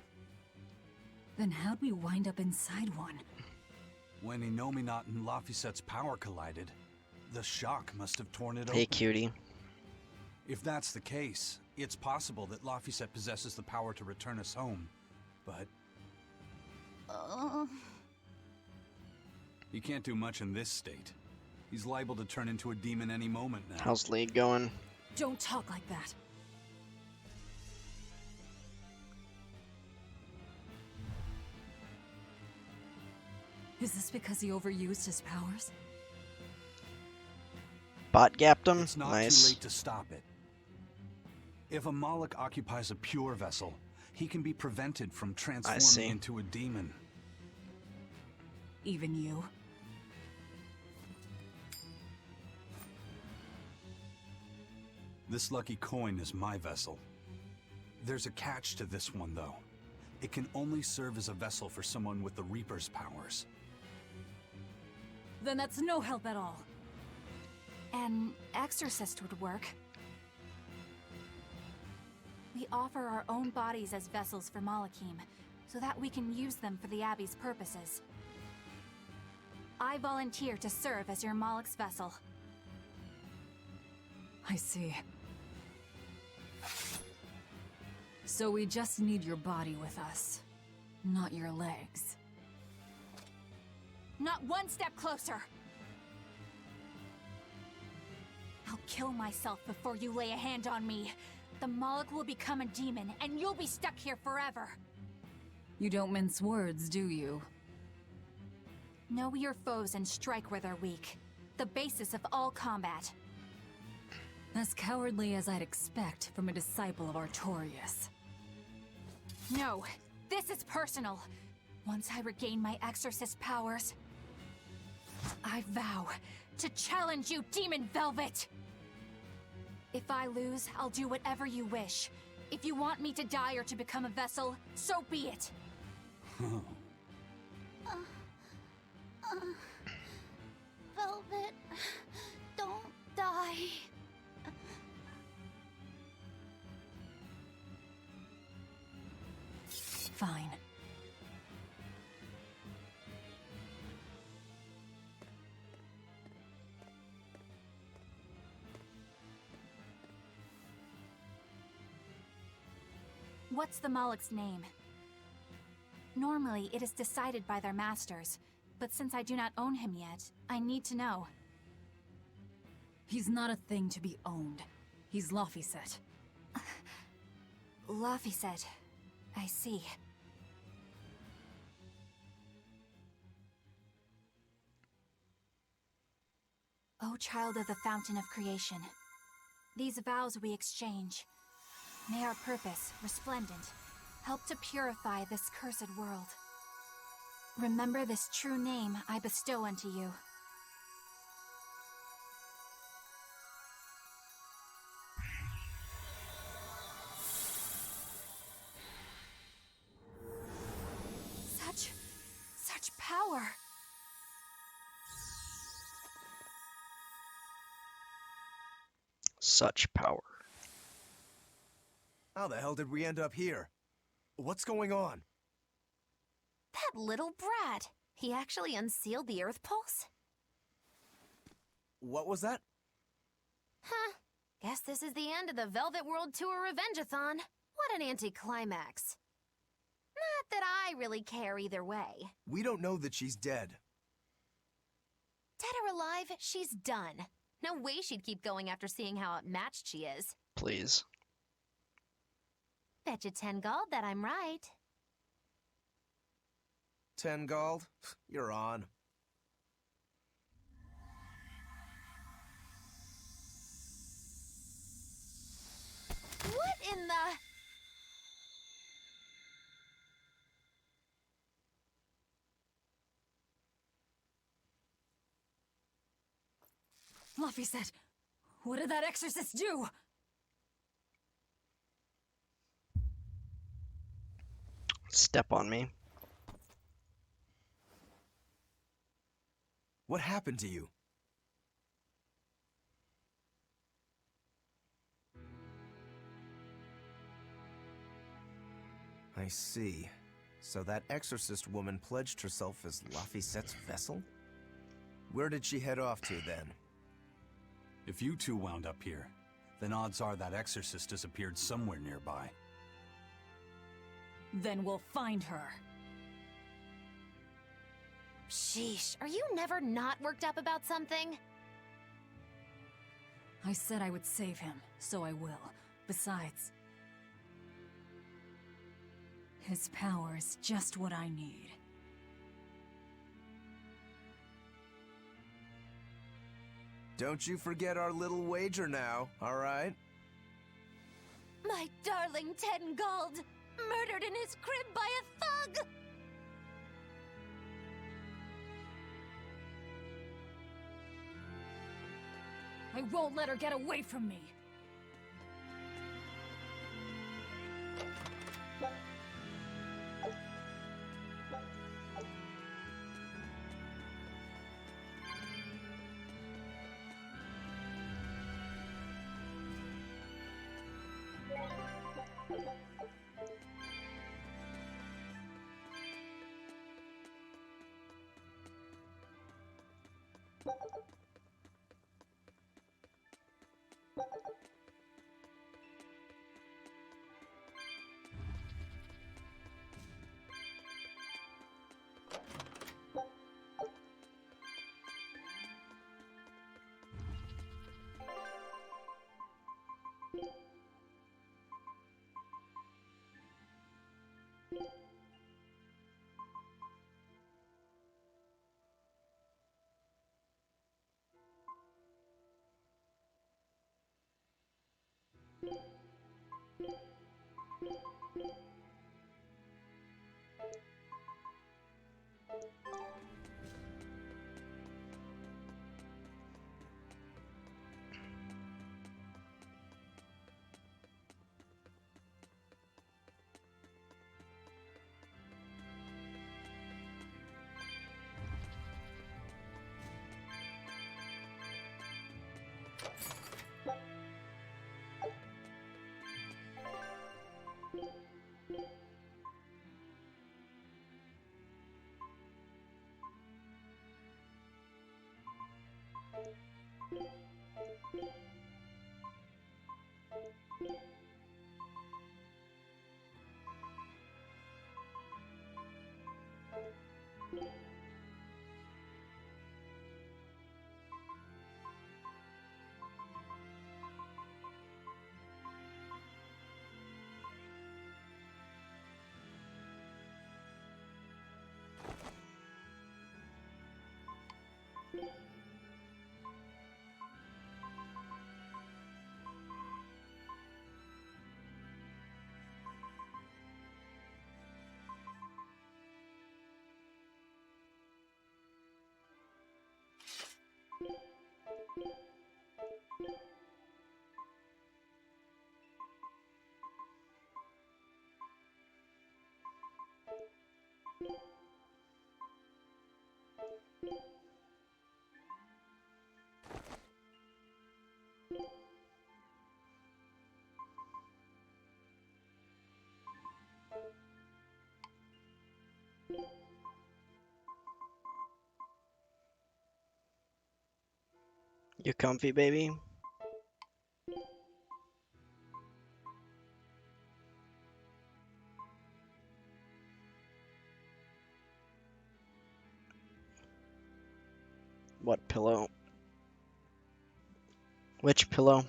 Then how'd we wind up inside one? When Innominat and Laphicet's power collided, the shock must have torn it open. Hey, cutie. If that's the case, it's possible that Laphicet possesses the power to return us home, but he can't do much in this state. He's liable to turn into a demon any moment now. How's League going? Don't talk like that. Is this because he overused his powers? Bot gapped him? It's not Nice. too late to stop it. If a Moloch occupies a pure vessel, he can be prevented from transforming into a demon. Even you? This lucky coin is my vessel. There's a catch to this one, though. It can only serve as a vessel for someone with the Reaper's powers. Then that's no help at all. An exorcist would work. We offer our own bodies as vessels for Malakim, so that we can use them for the Abbey's purposes. I volunteer to serve as your Moloch's vessel. I see. So we just need your body with us, not your legs. Not one step closer! I'll kill myself before you lay a hand on me. The Moloch will become a demon, and you'll be stuck here forever. You don't mince words, do you? Know your foes and strike where they're weak. The basis of all combat. As cowardly as I'd expect from a disciple of Artorious. No, this is personal. Once I regain my exorcist powers, I vow to challenge you, Demon Velvet! If I lose, I'll do whatever you wish. If you want me to die or to become a vessel, so be it. Velvet, don't die. Fine. What's the Moloch's name? Normally, it is decided by their masters, but since I do not own him yet, I need to know. He's not a thing to be owned. He's Laphicet. Laphicet. I see. O child of the fountain of creation, these vows we exchange. May our purpose, resplendent, help to purify this cursed world. Remember this true name I bestow unto you. Such power! Such power. How the hell did we end up here? What's going on? That little brat! He actually unsealed the Earthpulse? What was that? Huh. Guess this is the end of the Velvet World Tour Revengeathon. What an anticlimax. Not that I really care either way. We don't know that she's dead. Dead or alive, she's done. No way she'd keep going after seeing how outmatched she is. Please. Bet you 10 gold that I'm right. 10 gold? You're on. Laphicet, what did that exorcist do? Step on me. What happened to you? I see. So that exorcist woman pledged herself as Laphicet's vessel? Where did she head off to, then? If you two wound up here, then odds are that exorcist disappeared somewhere nearby. Then we'll find her. Sheesh, are you never not worked up about something? I said I would save him, so I will. Besides, his power is just what I need. Don't you forget our little wager now, alright? My darling Ten Gold, murdered in his crib by a thug! I won't let her get away from me. You comfy, baby? What pillow? Which pillow?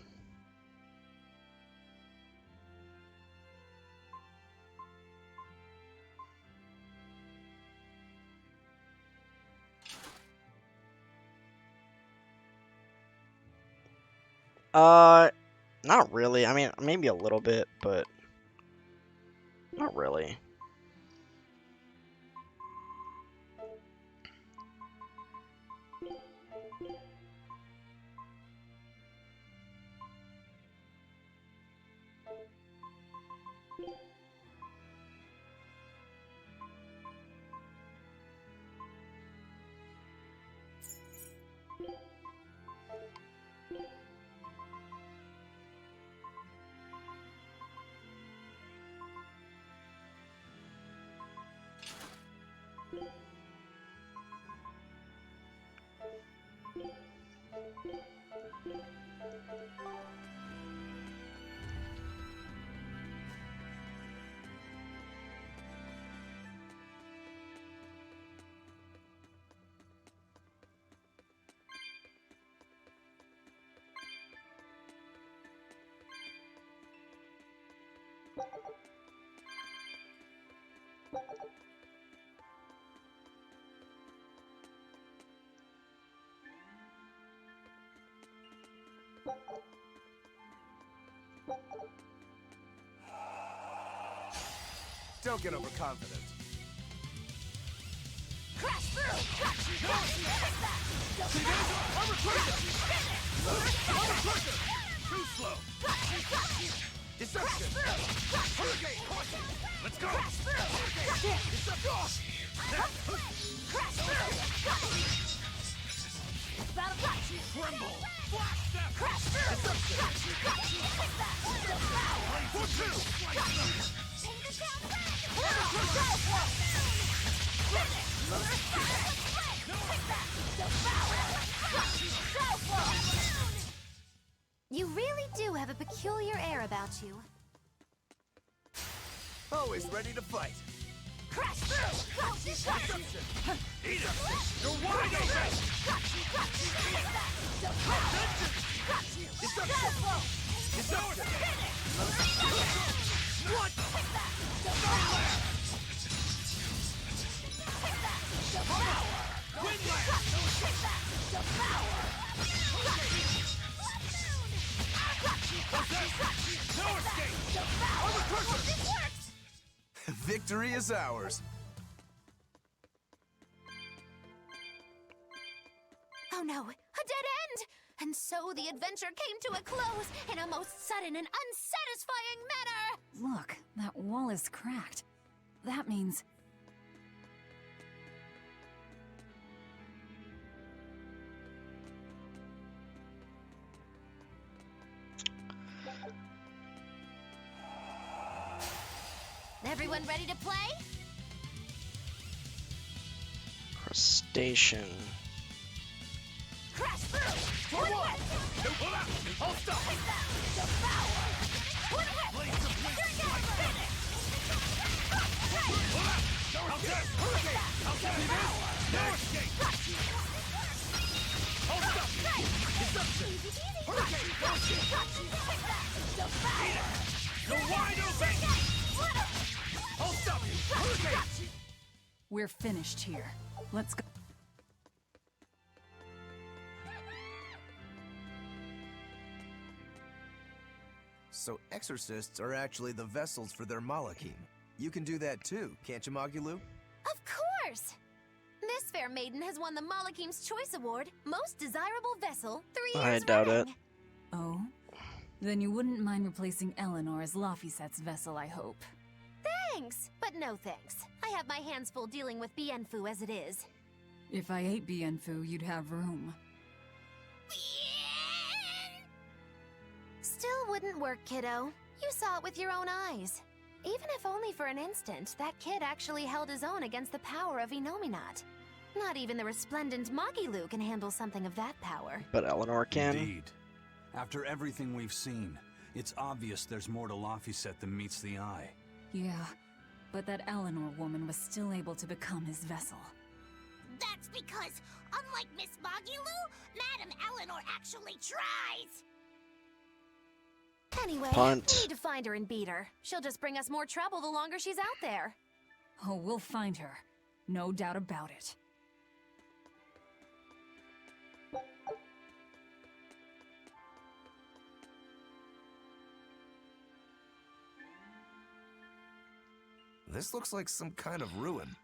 Not really. I mean, maybe a little bit, but not really. Don't get overconfident. Crash through! Too slow! Deception! Hurricane! Let's go! Battle clutch! Tremble! Flash step! Crash You really do have a peculiar air about you. Always ready to fight. Crash through! Deception! Eat it! You're wide open! Deception! Deception! What? No escape! Victory is ours. Oh no, a dead end! And so the adventure came to a close in a most sudden and unsatisfying manner! Look, that wall is cracked. That means... Everyone ready to play? Crustacean. Crash through! Pull out! Hold stop! No escape! Hold stop! Deception! Hurricane! You're wide open! Hold stop! Hurricane! We're finished here. Let's go. So exorcists are actually the vessels for their Malakim. You can do that too, can't you, Magilou? Of course! This fair maiden has won the Malakim's Choice Award, Most Desirable Vessel, 3 years I doubt running. it. Oh? Then you wouldn't mind replacing Eleanor as Lafisette's vessel, I hope. Thanks, but no thanks. I have my hands full dealing with Bienfu as it is. If I ate Bienfu, you'd have room. Still wouldn't work, kiddo. You saw it with your own eyes. Even if only for an instant, that kid actually held his own against the power of Inominat. Not even the resplendent Magilou can handle something of that power. But Eleanor can. Indeed. After everything we've seen, it's obvious there's more to Laphicet than meets the eye. Yeah, but that Eleanor woman was still able to become his vessel. That's because, unlike Miss Magilou, Madame Eleanor actually tries! Anyway, Punt. we need to find her and beat her. She'll just bring us more trouble the longer she's out there. Oh, we'll find her. No doubt about it. This looks like some kind of ruin.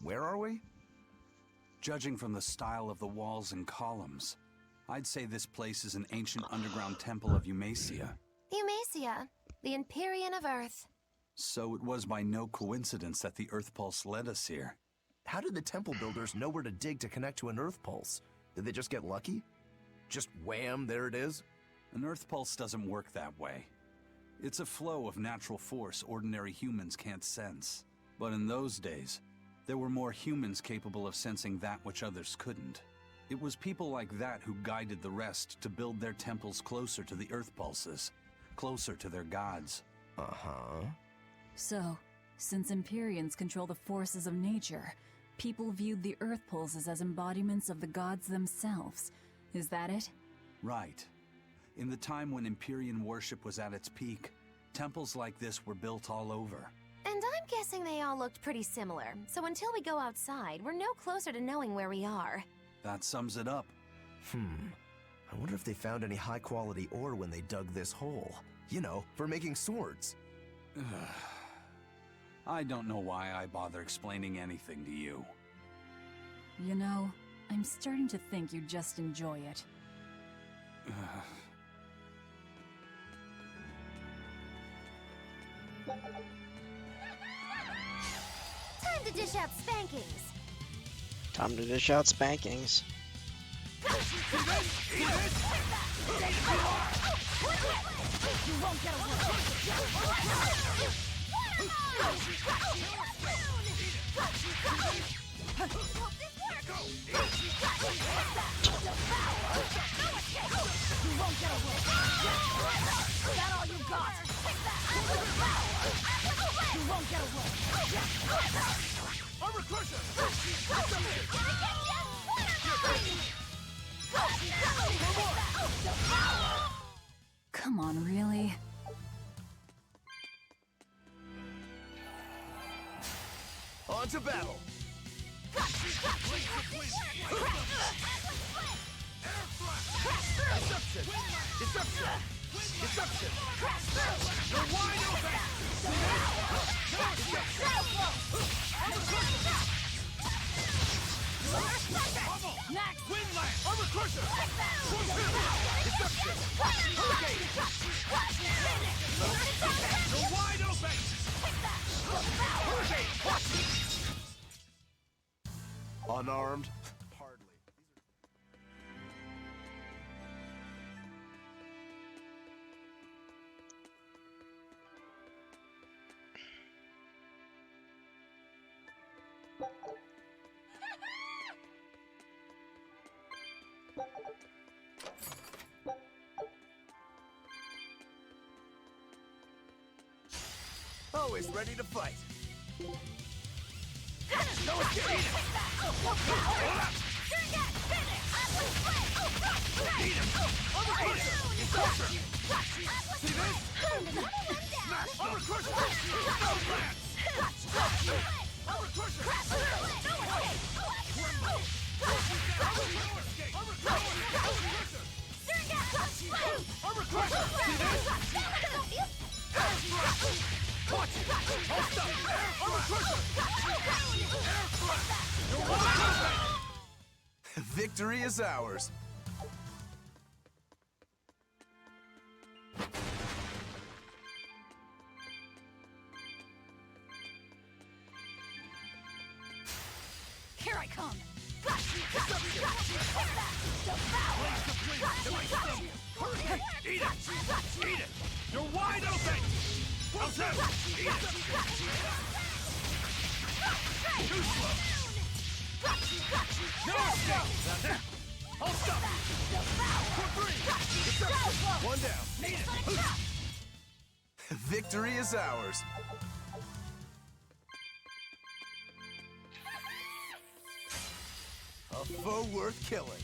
Where are we? Judging from the style of the walls and columns, I'd say this place is an ancient underground temple of Eumacia. Eumacia, the Empyrean of Earth. So it was by no coincidence that the Earthpulse led us here. How did the temple builders know where to dig to connect to an Earthpulse? Did they just get lucky? Just wham, there it is? An Earthpulse doesn't work that way. It's a flow of natural force ordinary humans can't sense. But in those days, there were more humans capable of sensing that which others couldn't. It was people like that who guided the rest to build their temples closer to the Earthpulses, closer to their gods. Uh-huh. So, since Empyreans control the forces of nature, people viewed the Earthpulses as embodiments of the gods themselves. Is that it? Right. In the time when Empyrean worship was at its peak, temples like this were built all over. And I'm guessing they all looked pretty similar, so until we go outside, we're no closer to knowing where we are. That sums it up. I wonder if they found any high-quality ore when they dug this hole. You know, for making swords. I don't know why I bother explaining anything to you. You know, I'm starting to think you just enjoy it. Time to dish out spankings! Time to dish out spankings. You won't get that all you got? You won't get away. Armor crusher! Come on, really? On to battle! Deception! Deception! Deception! You're wide open! Next! Windlash! Armor crusher! Deception! You're wide open! Unarmed? Hardly. Always ready to fight. No escape! Victory is ours. Here I come! Eat it! Eat it! You're wide open! Well done! Eat it! Too slow! No escape! Hold stop! For three! One down. Eat it! Victory is ours. A foe worth killing.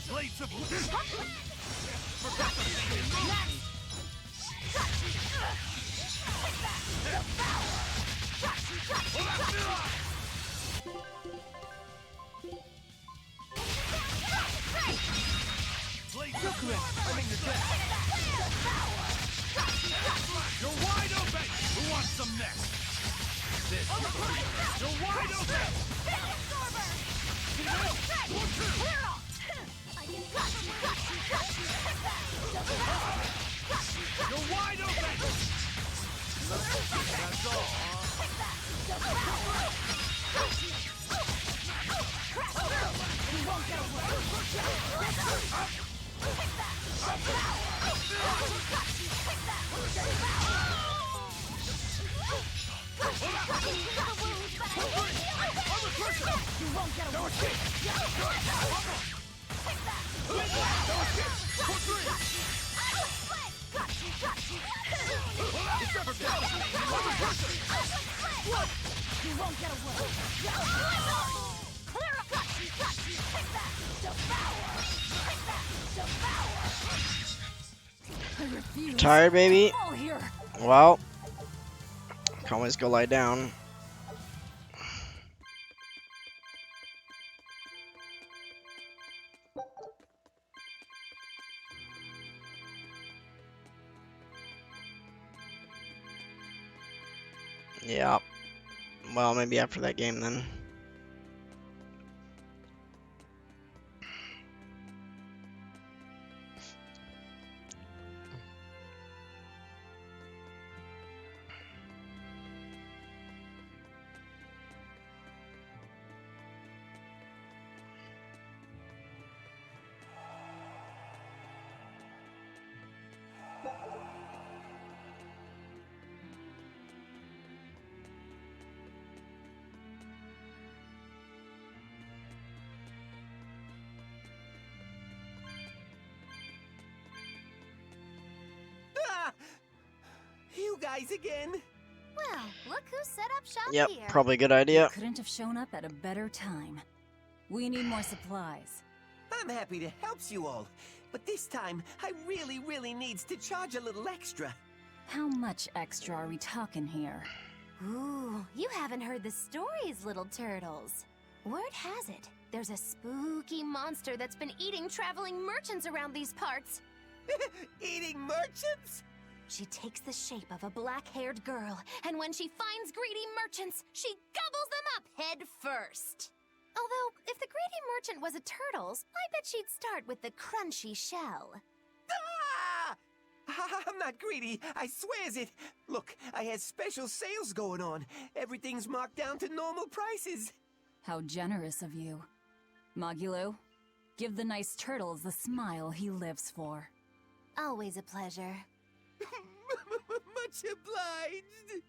Blades of You're wide open! Who wants some next? You're wide open! You're wide open! That's all, You won't get away! Tired, baby? Well, can always go lie down. Yeah. Well, maybe after that game then. You guys again? Well, look who set up shop Yep, here. probably a good idea. You couldn't have shown up at a better time. We need more supplies. I'm happy to help you all, but this time I really needs to charge a little extra. How much extra are we talking here? Ooh, you haven't heard the stories, little turtles. Word has it, there's a spooky monster that's been eating traveling merchants around these parts. Eating merchants? She takes the shape of a black-haired girl, and when she finds greedy merchants, she gobbles them up head first. Although, if the greedy merchant was a turtles, I bet she'd start with the crunchy shell. Ah! I'm not greedy, I swears it. Look, I has special sales going on. Everything's marked down to normal prices. How generous of you. Magilo, give the nice turtles the smile he lives for. Always a pleasure. Much obliged.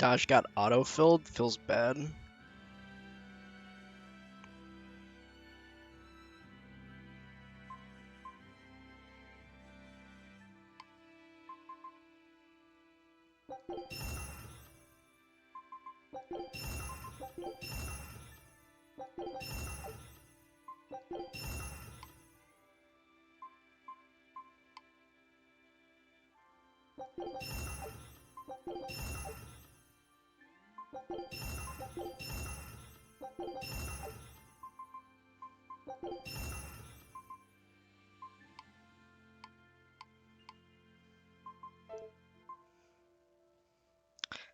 Dodge got auto-filled. Feels bad.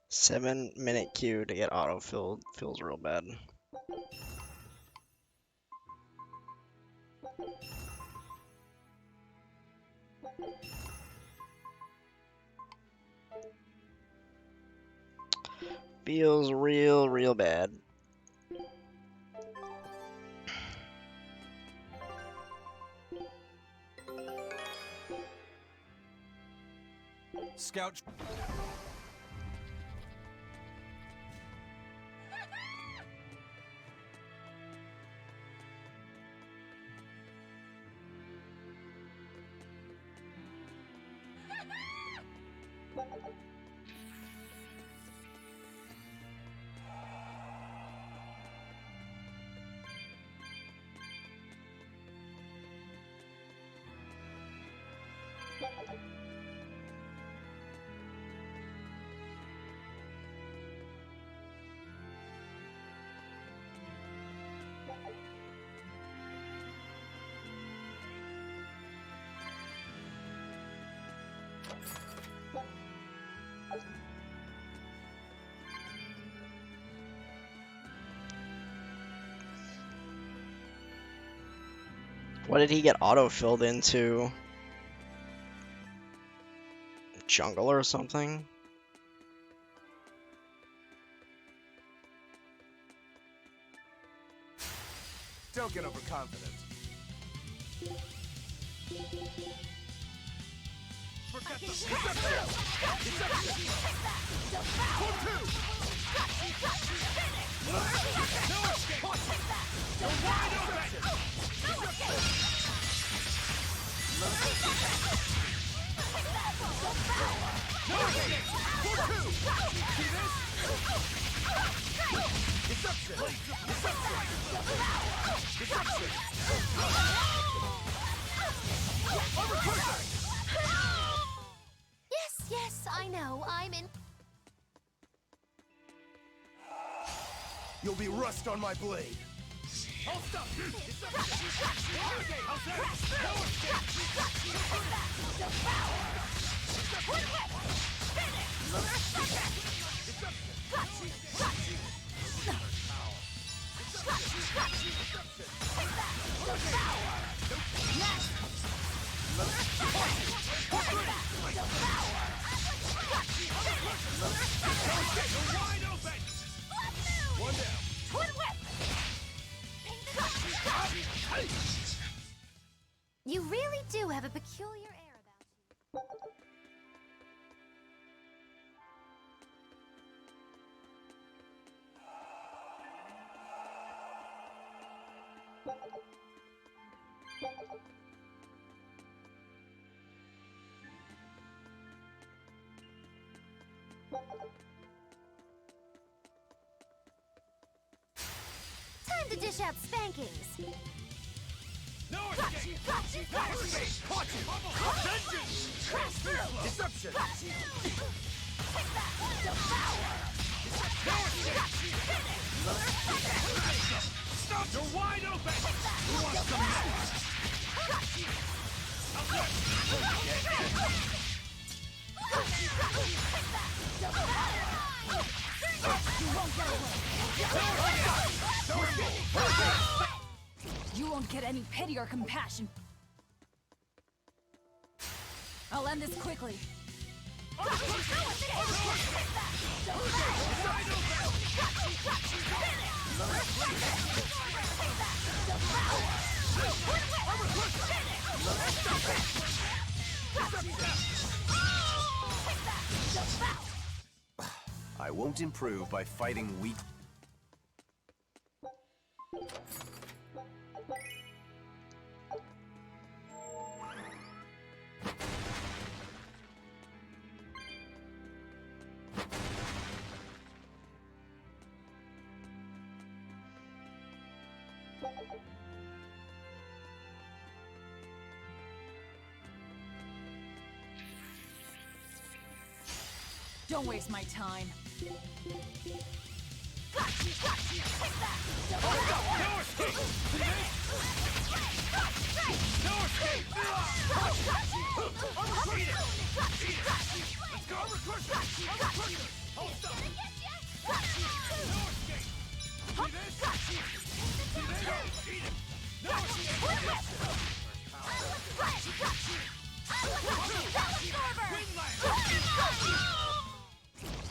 Seven-minute queue to get auto-filled. Feels real bad. Feels real bad. Scout. What did he get auto-filled into? Jungle or something? Don't get overconfident. Forget the Yes, I know. I'm in. You'll be rust on my blade. You really do have a peculiar air about you. Time to dish out spankings. No escape! No escape! Caught you! Vengeance! Deception! Stop! You're wide open! Who wants some next? You won't get any pity or compassion. I'll end this quickly. I won't improve by fighting weak. Don't waste my time.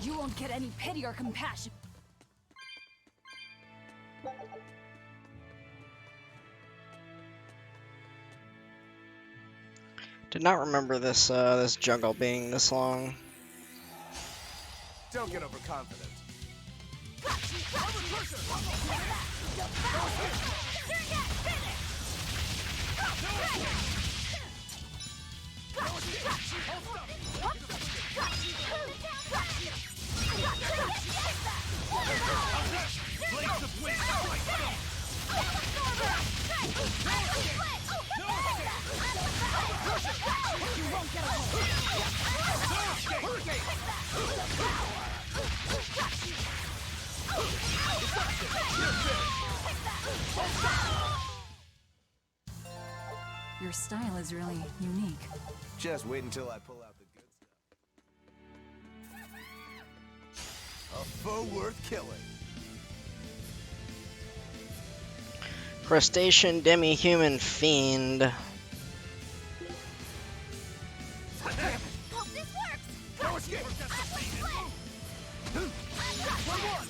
You won't get any pity or compassion. Did not remember this this jungle being this long. Don't get overconfident. Your style is really unique. Just wait until I pull out the good stuff. A foe worth killing. Crustacean demi-human fiend. Hope this works! No escape! One more!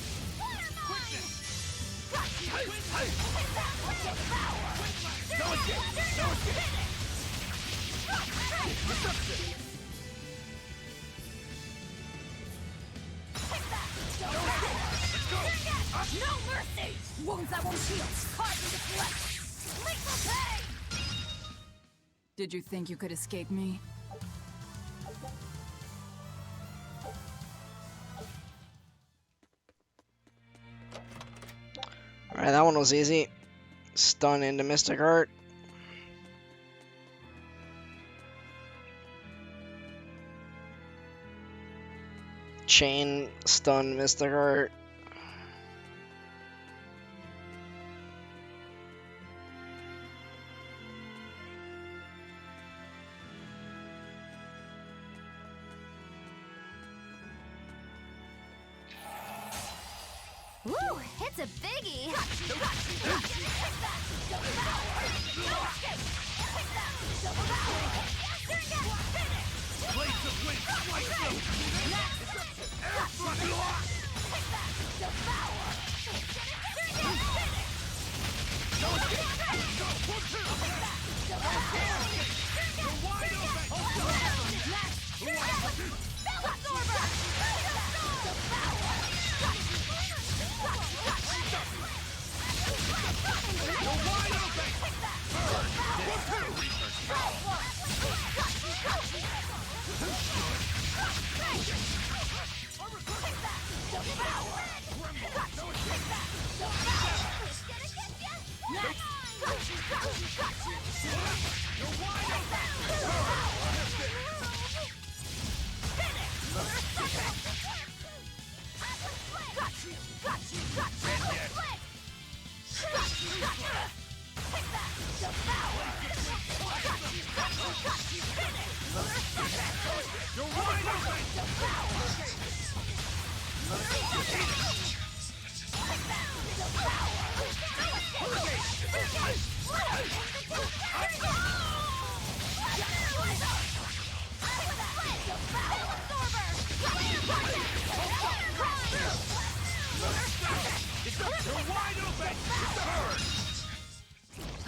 No escape! No escape! Reception! No mercy! Wounds that won't heal. Caught in the flesh. Lethal pain! Did you think you could escape me? Alright, that one was easy. Stun into Mystic Heart. Chain, stun, Mystic Heart. Woo! It's a biggie!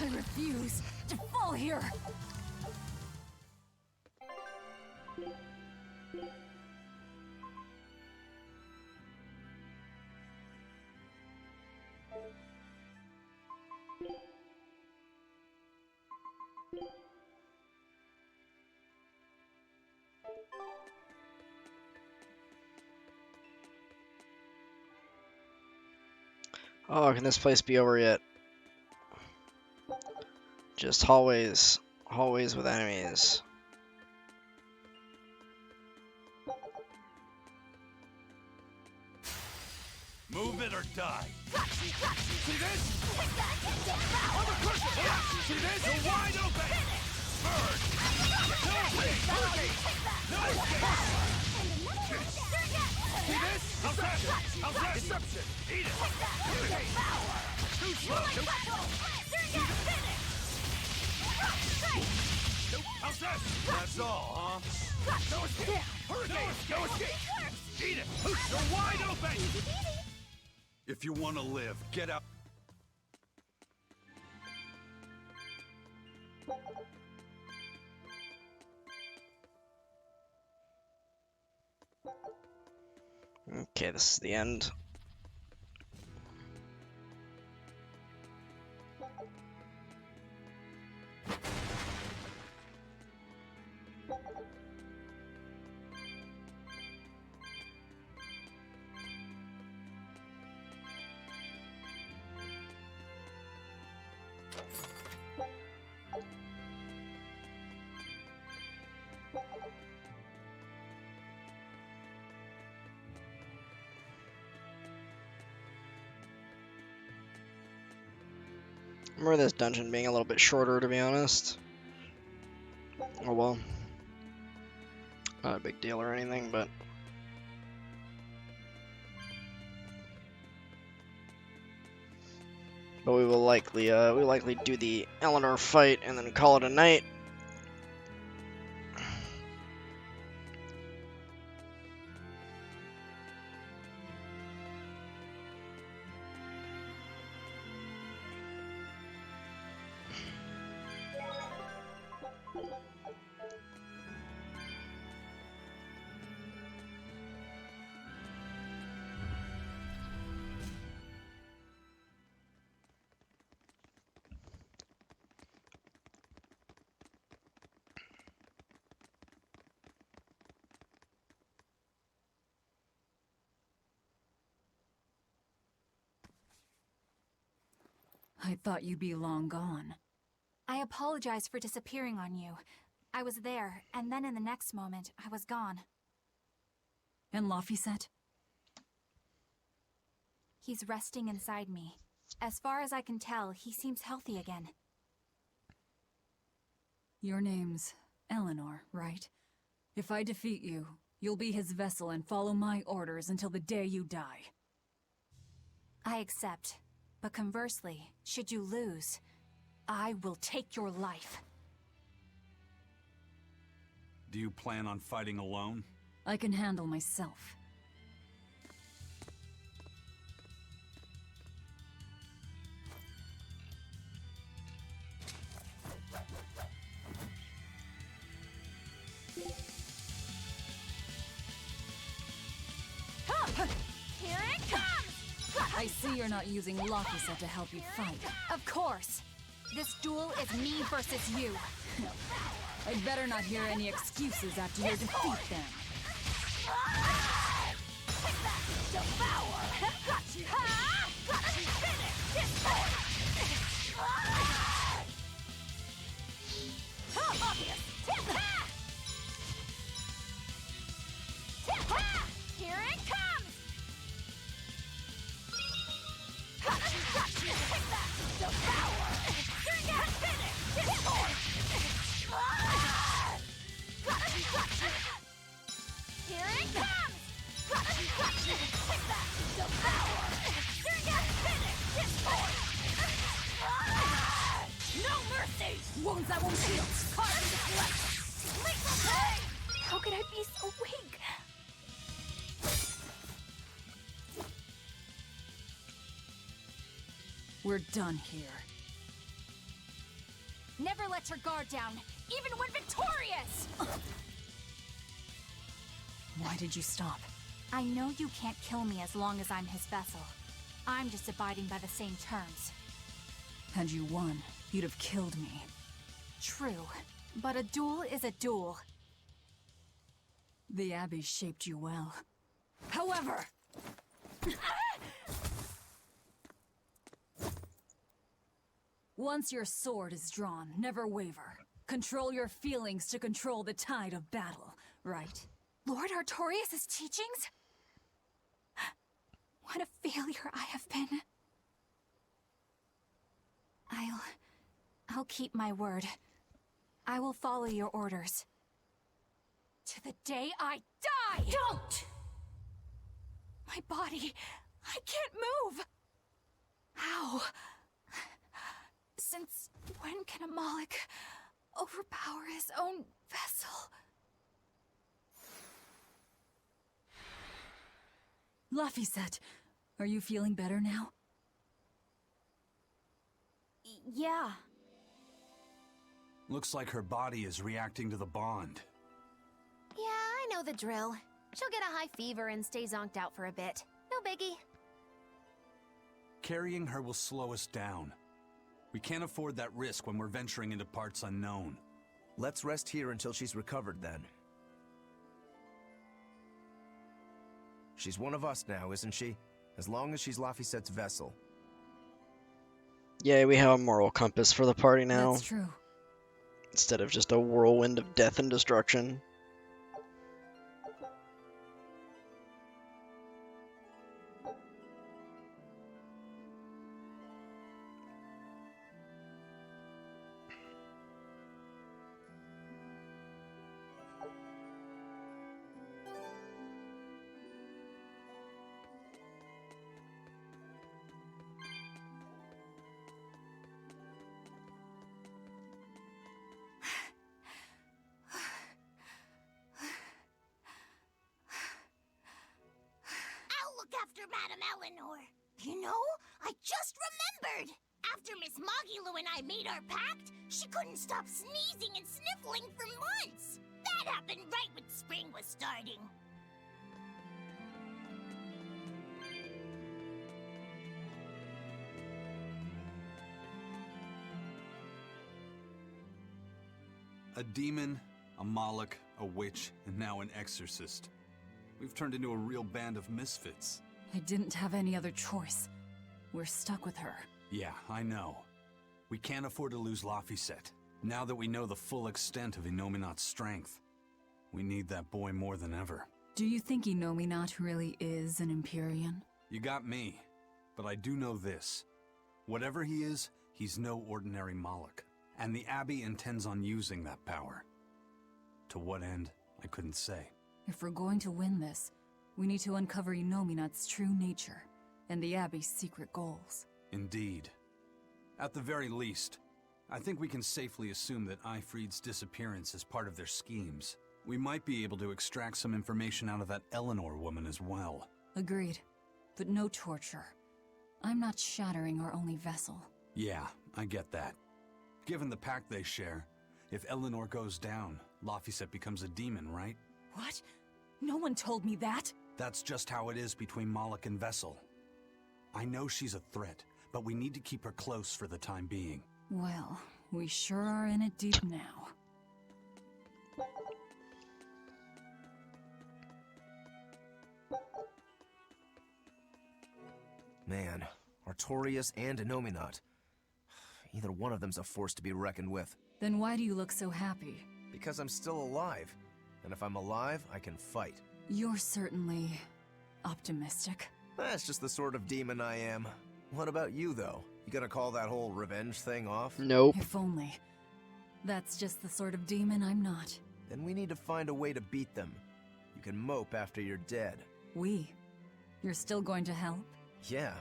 I refuse to fall here. Oh, can this place be over yet? Just hallways. Hallways with enemies. Move it or die. See this? Under pressure! See this? You're wide open! Bird! No escape! No escape! No escape! See this? Deception! Eat it! Too slow! How's that? That's all, huh? No escape! Hurricane! No escape! Eat it! You're wide open! If you want to live, get out. Okay, this is the end. I remember this dungeon being a little bit shorter, to be honest. Oh well. Not a big deal or anything, but... But we will likely do the Eleanor fight and then call it a night. I thought you'd be long gone. I apologize for disappearing on you. I was there, and then in the next moment, I was gone. And Laphicet? He's resting inside me. As far as I can tell, he seems healthy again. Your name's Eleanor, right? If I defeat you, you'll be his vessel and follow my orders until the day you die. I accept. But conversely, should you lose, I will take your life. Do you plan on fighting alone? I can handle myself. Here it comes! I see you're not using Laphicet to help you fight. Of course! This duel is me versus you. I'd better not hear any excuses after your defeat then. Devour! Got you! Got you! Finish this one! Obvious! Here it comes! Got you! Take that! Devour! Finish this one! Here it comes! Got you! Take that! Devour! Finish this one! No mercy! Wounds that won't heal! Caught in the flesh! Lethal pain! How could I be so weak? We're done here. Never let your guard down, even when victorious! Why did you stop? I know you can't kill me as long as I'm his vessel. I'm just abiding by the same terms. Had you won, you'd have killed me. True, but a duel is a duel. The Abbey shaped you well. However... Once your sword is drawn, never waver. Control your feelings to control the tide of battle, right? Lord Artorious' teachings? What a failure I have been. I'll keep my word. I will follow your orders. To the day I die! Don't! My body, I can't move! How? Since when can a Moloch overpower his own vessel? Laphicet, are you feeling better now? Yeah. Looks like her body is reacting to the bond. Yeah, I know the drill. She'll get a high fever and stay zonked out for a bit. No biggie. Carrying her will slow us down. We can't afford that risk when we're venturing into parts unknown. Let's rest here until she's recovered, then. She's one of us now, isn't she? As long as she's Laphicet's vessel. Yeah, we have a moral compass for the party now. That's true. Instead of just a whirlwind of death and destruction. after Madame Eleanor. You know, I just remembered. After Miss Magilu and I made our pact, she couldn't stop sneezing and sniffling for months. That happened right when spring was starting. A demon, a Moloch, a witch, and now an exorcist. We've turned into a real band of misfits. I didn't have any other choice. We're stuck with her. Yeah, I know. We can't afford to lose Laphicet. Now that we know the full extent of Inominat's strength, we need that boy more than ever. Do you think Inominat really is an Empyrean? You got me, but I do know this. Whatever he is, he's no ordinary Moloch, and the Abbey intends on using that power. To what end, I couldn't say. If we're going to win this, we need to uncover Inominat's true nature and the Abbey's secret goals. Indeed. At the very least, I think we can safely assume that Ifrid's disappearance is part of their schemes. We might be able to extract some information out of that Eleanor woman as well. Agreed. But no torture. I'm not shattering our only vessel. Yeah, I get that. Given the pact they share, if Eleanor goes down, Laphicet becomes a demon, right? What? No one told me that! That's just how it is between Moloch and Vessel. I know she's a threat, but we need to keep her close for the time being. Well, we sure are in it deep now. Man, Artorious and Inominat. Either one of them's a force to be reckoned with. Then why do you look so happy? Because I'm still alive. And if I'm alive, I can fight. You're certainly optimistic. That's just the sort of demon I am. What about you, though? You gonna call that whole revenge thing off? Nope. If only. That's just the sort of demon I'm not. Then we need to find a way to beat them. You can mope after you're dead. We? You're still going to help? Yeah.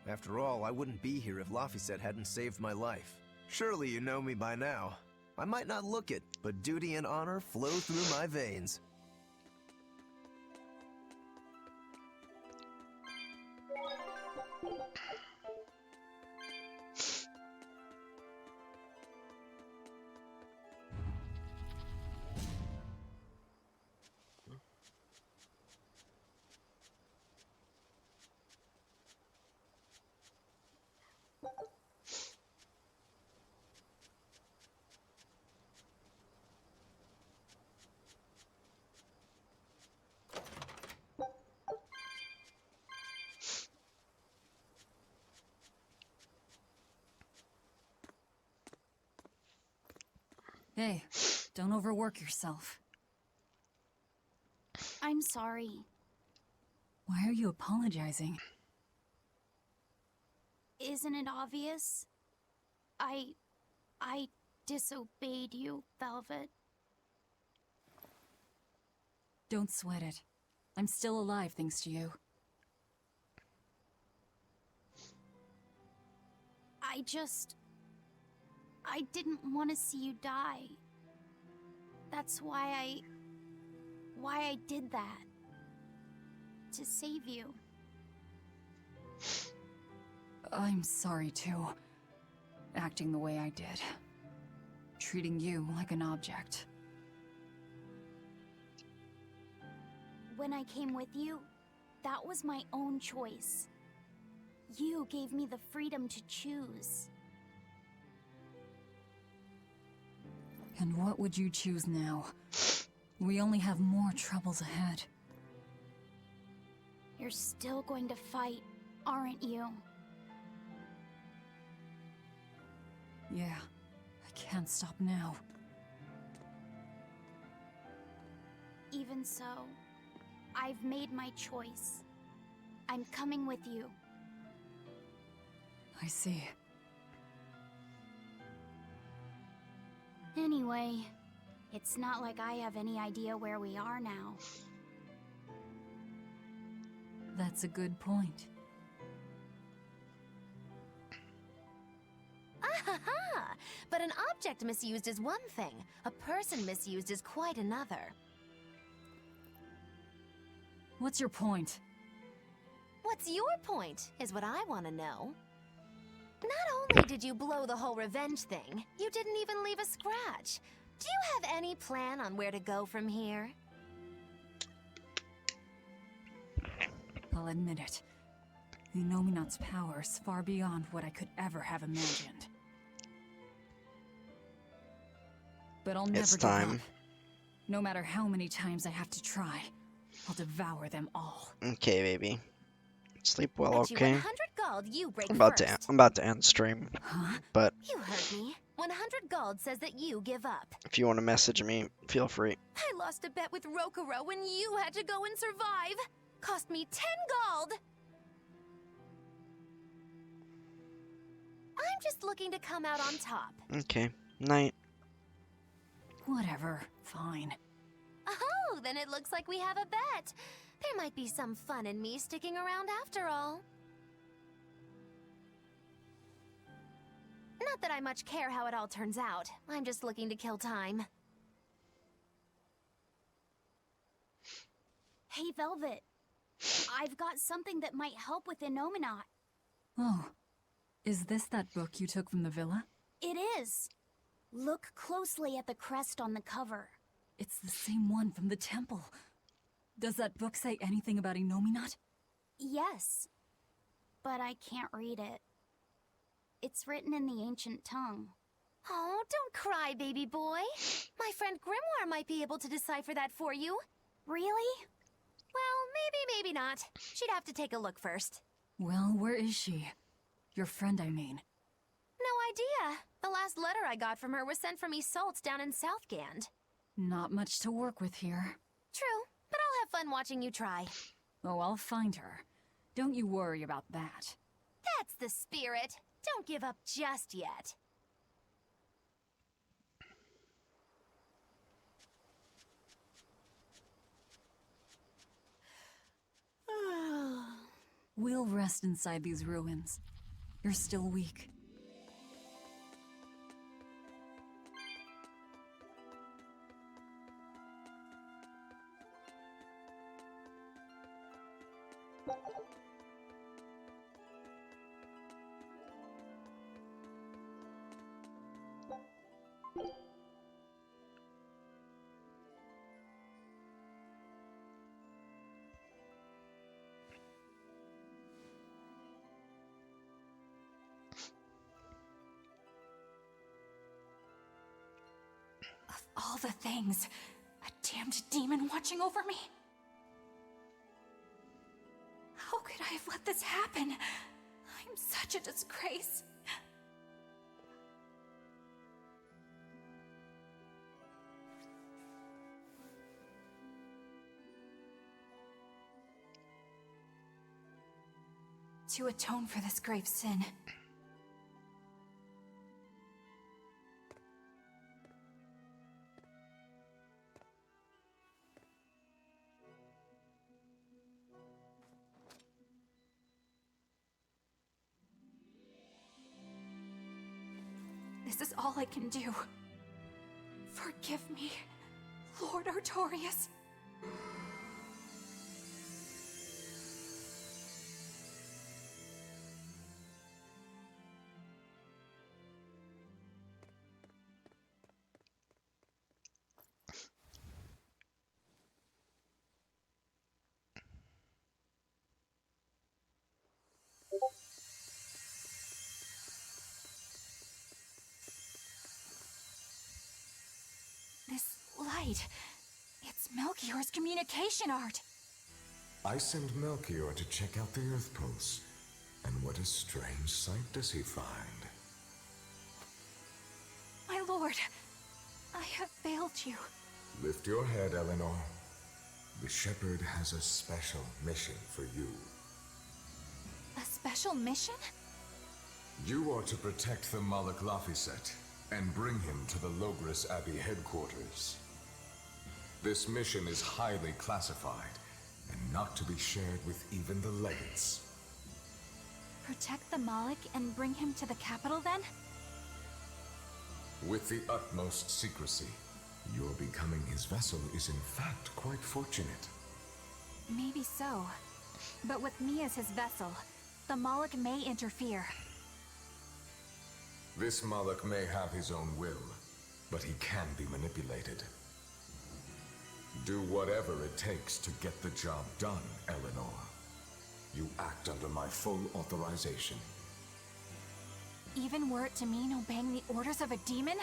After all, I wouldn't be here if Laphicet hadn't saved my life. Surely you know me by now. I might not look it, but duty and honor flow through my veins. Hey, don't overwork yourself. I'm sorry. Why are you apologizing? Isn't it obvious? I disobeyed you, Velvet. Don't sweat it. I'm still alive thanks to you. I didn't want to see you die. That's why I did that. To save you. I'm sorry too. Acting the way I did. Treating you like an object. When I came with you, that was my own choice. You gave me the freedom to choose. And what would you choose now? We only have more troubles ahead. You're still going to fight, aren't you? Yeah, I can't stop now. Even so, I've made my choice. I'm coming with you. I see. Anyway, it's not like I have any idea where we are now. That's a good point. Ah-ha-ha! But an object misused is one thing. A person misused is quite another. What's your point? What's your point, is what I want to know. Not only did you blow the whole revenge thing, you didn't even leave a scratch. Do you have any plan on where to go from here? I'll admit it. Inominat's power is far beyond what I could ever have imagined. But I'll never give up. No matter how many times I have to try, I'll devour them all. Okay, baby. Sleep well, Bet you okay? 100 gold you break I'm about to end stream. But You heard me. 100 gold says that you give up. if you want to message me, feel free. I lost a bet with Rokuro when you had to go and survive. Cost me 10 gold. I'm just looking to come out on top. Okay. Night. Whatever. Fine. Oh, then it looks like we have a bet. There might be some fun in me sticking around after all. Not that I much care how it all turns out. I'm just looking to kill time. Hey, Velvet. I've got something that might help with Inominat. Oh. Is this that book you took from the villa? It is. Look closely at the crest on the cover. It's the same one from the temple. Does that book say anything about Inominat? Yes. But I can't read it. It's written in the ancient tongue. Oh, don't cry, baby boy. My friend Grimoire might be able to decipher that for you. Really? Well, maybe not. She'd have to take a look first. Well, where is she? Your friend, I mean. No idea. The last letter I got from her was sent from Isolt's down in Southgand. Not much to work with here. True, but I'll have fun watching you try. Oh, I'll find her. Don't you worry about that. That's the spirit. Don't give up just yet. We'll rest inside these ruins. You're still weak. All the things. A damned demon watching over me. How could I have let this happen? I'm such a disgrace. To atone for this grave sin, this is all I can do. Forgive me, Lord Artorious. This light, it's Melchior's communication art. I send Melchior to check out the Earthpulse. And what a strange sight does he find? My lord, I have failed you. Lift your head, Eleanor. The Shepherd has a special mission for you. A special mission? You are to protect the Malak Laphicet and bring him to the Logris Abbey headquarters. This mission is highly classified and not to be shared with even the legates. Protect the Malik and bring him to the capital then? With the utmost secrecy. Your becoming his vessel is in fact quite fortunate. Maybe so. But with me as his vessel, the Moloch may interfere. This Moloch may have his own will, but he can be manipulated. Do whatever it takes to get the job done, Eleanor. You act under my full authorization. Even were it to mean obeying the orders of a demon?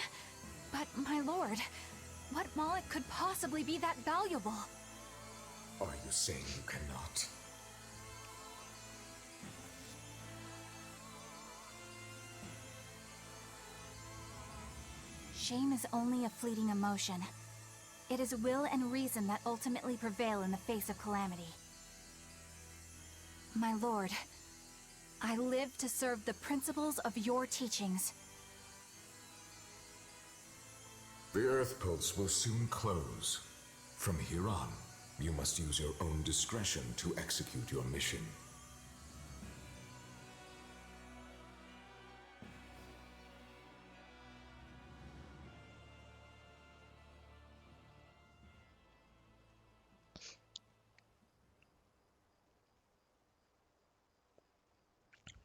But, my lord, what Moloch could possibly be that valuable? Are you saying you cannot? Shame is only a fleeting emotion. It is will and reason that ultimately prevail in the face of calamity. My lord, I live to serve the principles of your teachings. The Earthpulse will soon close. From here on, you must use your own discretion to execute your mission.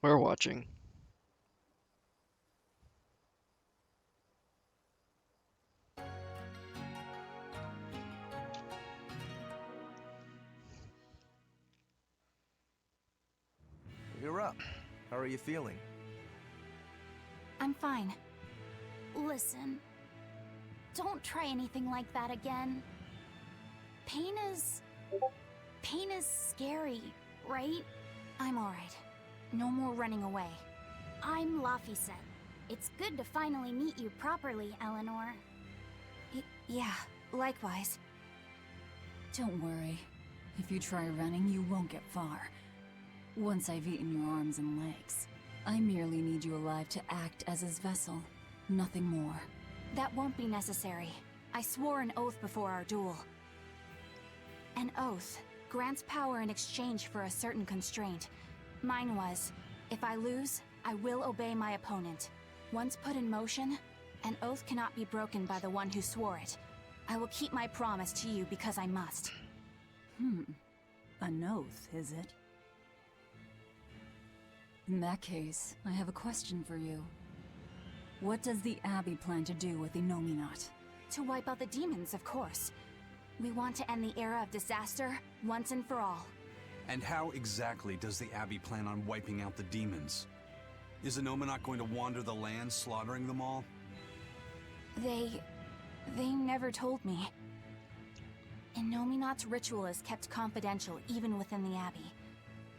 We're watching. You're up. How are you feeling? I'm fine. Listen, don't try anything like that again. Pain is scary, right? I'm alright. No more running away. I'm Laphicet. It's good to finally meet you properly, Eleanor. Yeah, likewise. Don't worry. If you try running, you won't get far. Once I've eaten your arms and legs, I merely need you alive to act as his vessel. Nothing more. That won't be necessary. I swore an oath before our duel. An oath grants power in exchange for a certain constraint. Mine was, if I lose, I will obey my opponent. Once put in motion, an oath cannot be broken by the one who swore it. I will keep my promise to you because I must. An oath, is it? In that case, I have a question for you. What does the Abbey plan to do with Innominat? To wipe out the demons, of course. We want to end the era of disaster once and for all. And how exactly does the Abbey plan on wiping out the demons? Is Innominat going to wander the land, slaughtering them all? They never told me. Innominat's ritual is kept confidential even within the Abbey.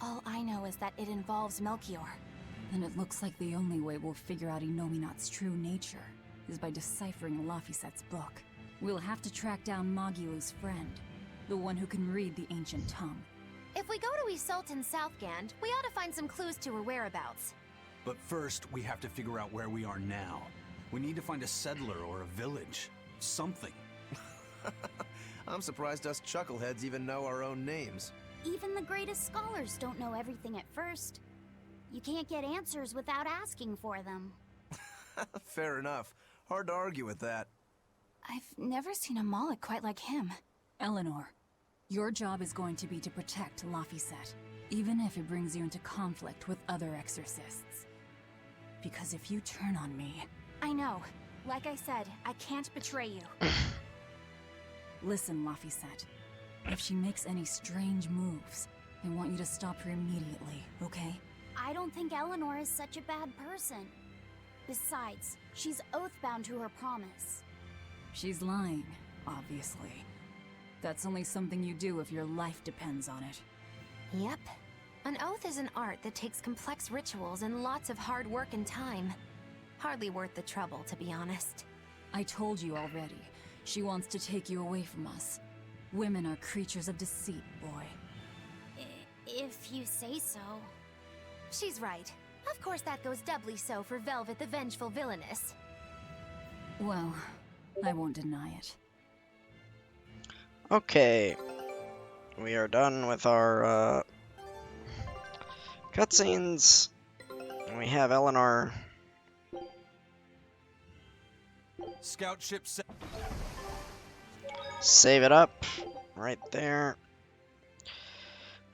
All I know is that it involves Melchior. Then it looks like the only way we'll figure out Innominat's true nature is by deciphering Laphicet's book. We'll have to track down Magilu's friend, the one who can read the ancient tongue. If we go to Isolt in Southgand, we ought to find some clues to her whereabouts. But first, we have to figure out where we are now. We need to find a settler or a village. Something. I'm surprised us chuckleheads even know our own names. Even the greatest scholars don't know everything at first. You can't get answers without asking for them. Fair enough. Hard to argue with that. I've never seen a Moloch quite like him. Eleanor, your job is going to be to protect Laphicet, even if it brings you into conflict with other exorcists. Because if you turn on me... I know. Like I said, I can't betray you. Listen, Laphicet. If she makes any strange moves, I want you to stop her immediately, okay? I don't think Eleanor is such a bad person. Besides, she's oath-bound to her promise. She's lying, obviously. That's only something you do if your life depends on it. Yep. An oath is an art that takes complex rituals and lots of hard work and time. Hardly worth the trouble, to be honest. I told you already. She wants to take you away from us. Women are creatures of deceit, boy. If you say so. She's right. Of course that goes doubly so for Velvet the Vengeful Villainess. Well, I won't deny it. Okay. We are done with our cutscenes. And we have Eleanor. Scout ship set. Save it up. Right there.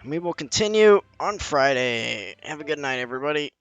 We will continue on Friday. Have a good night, everybody.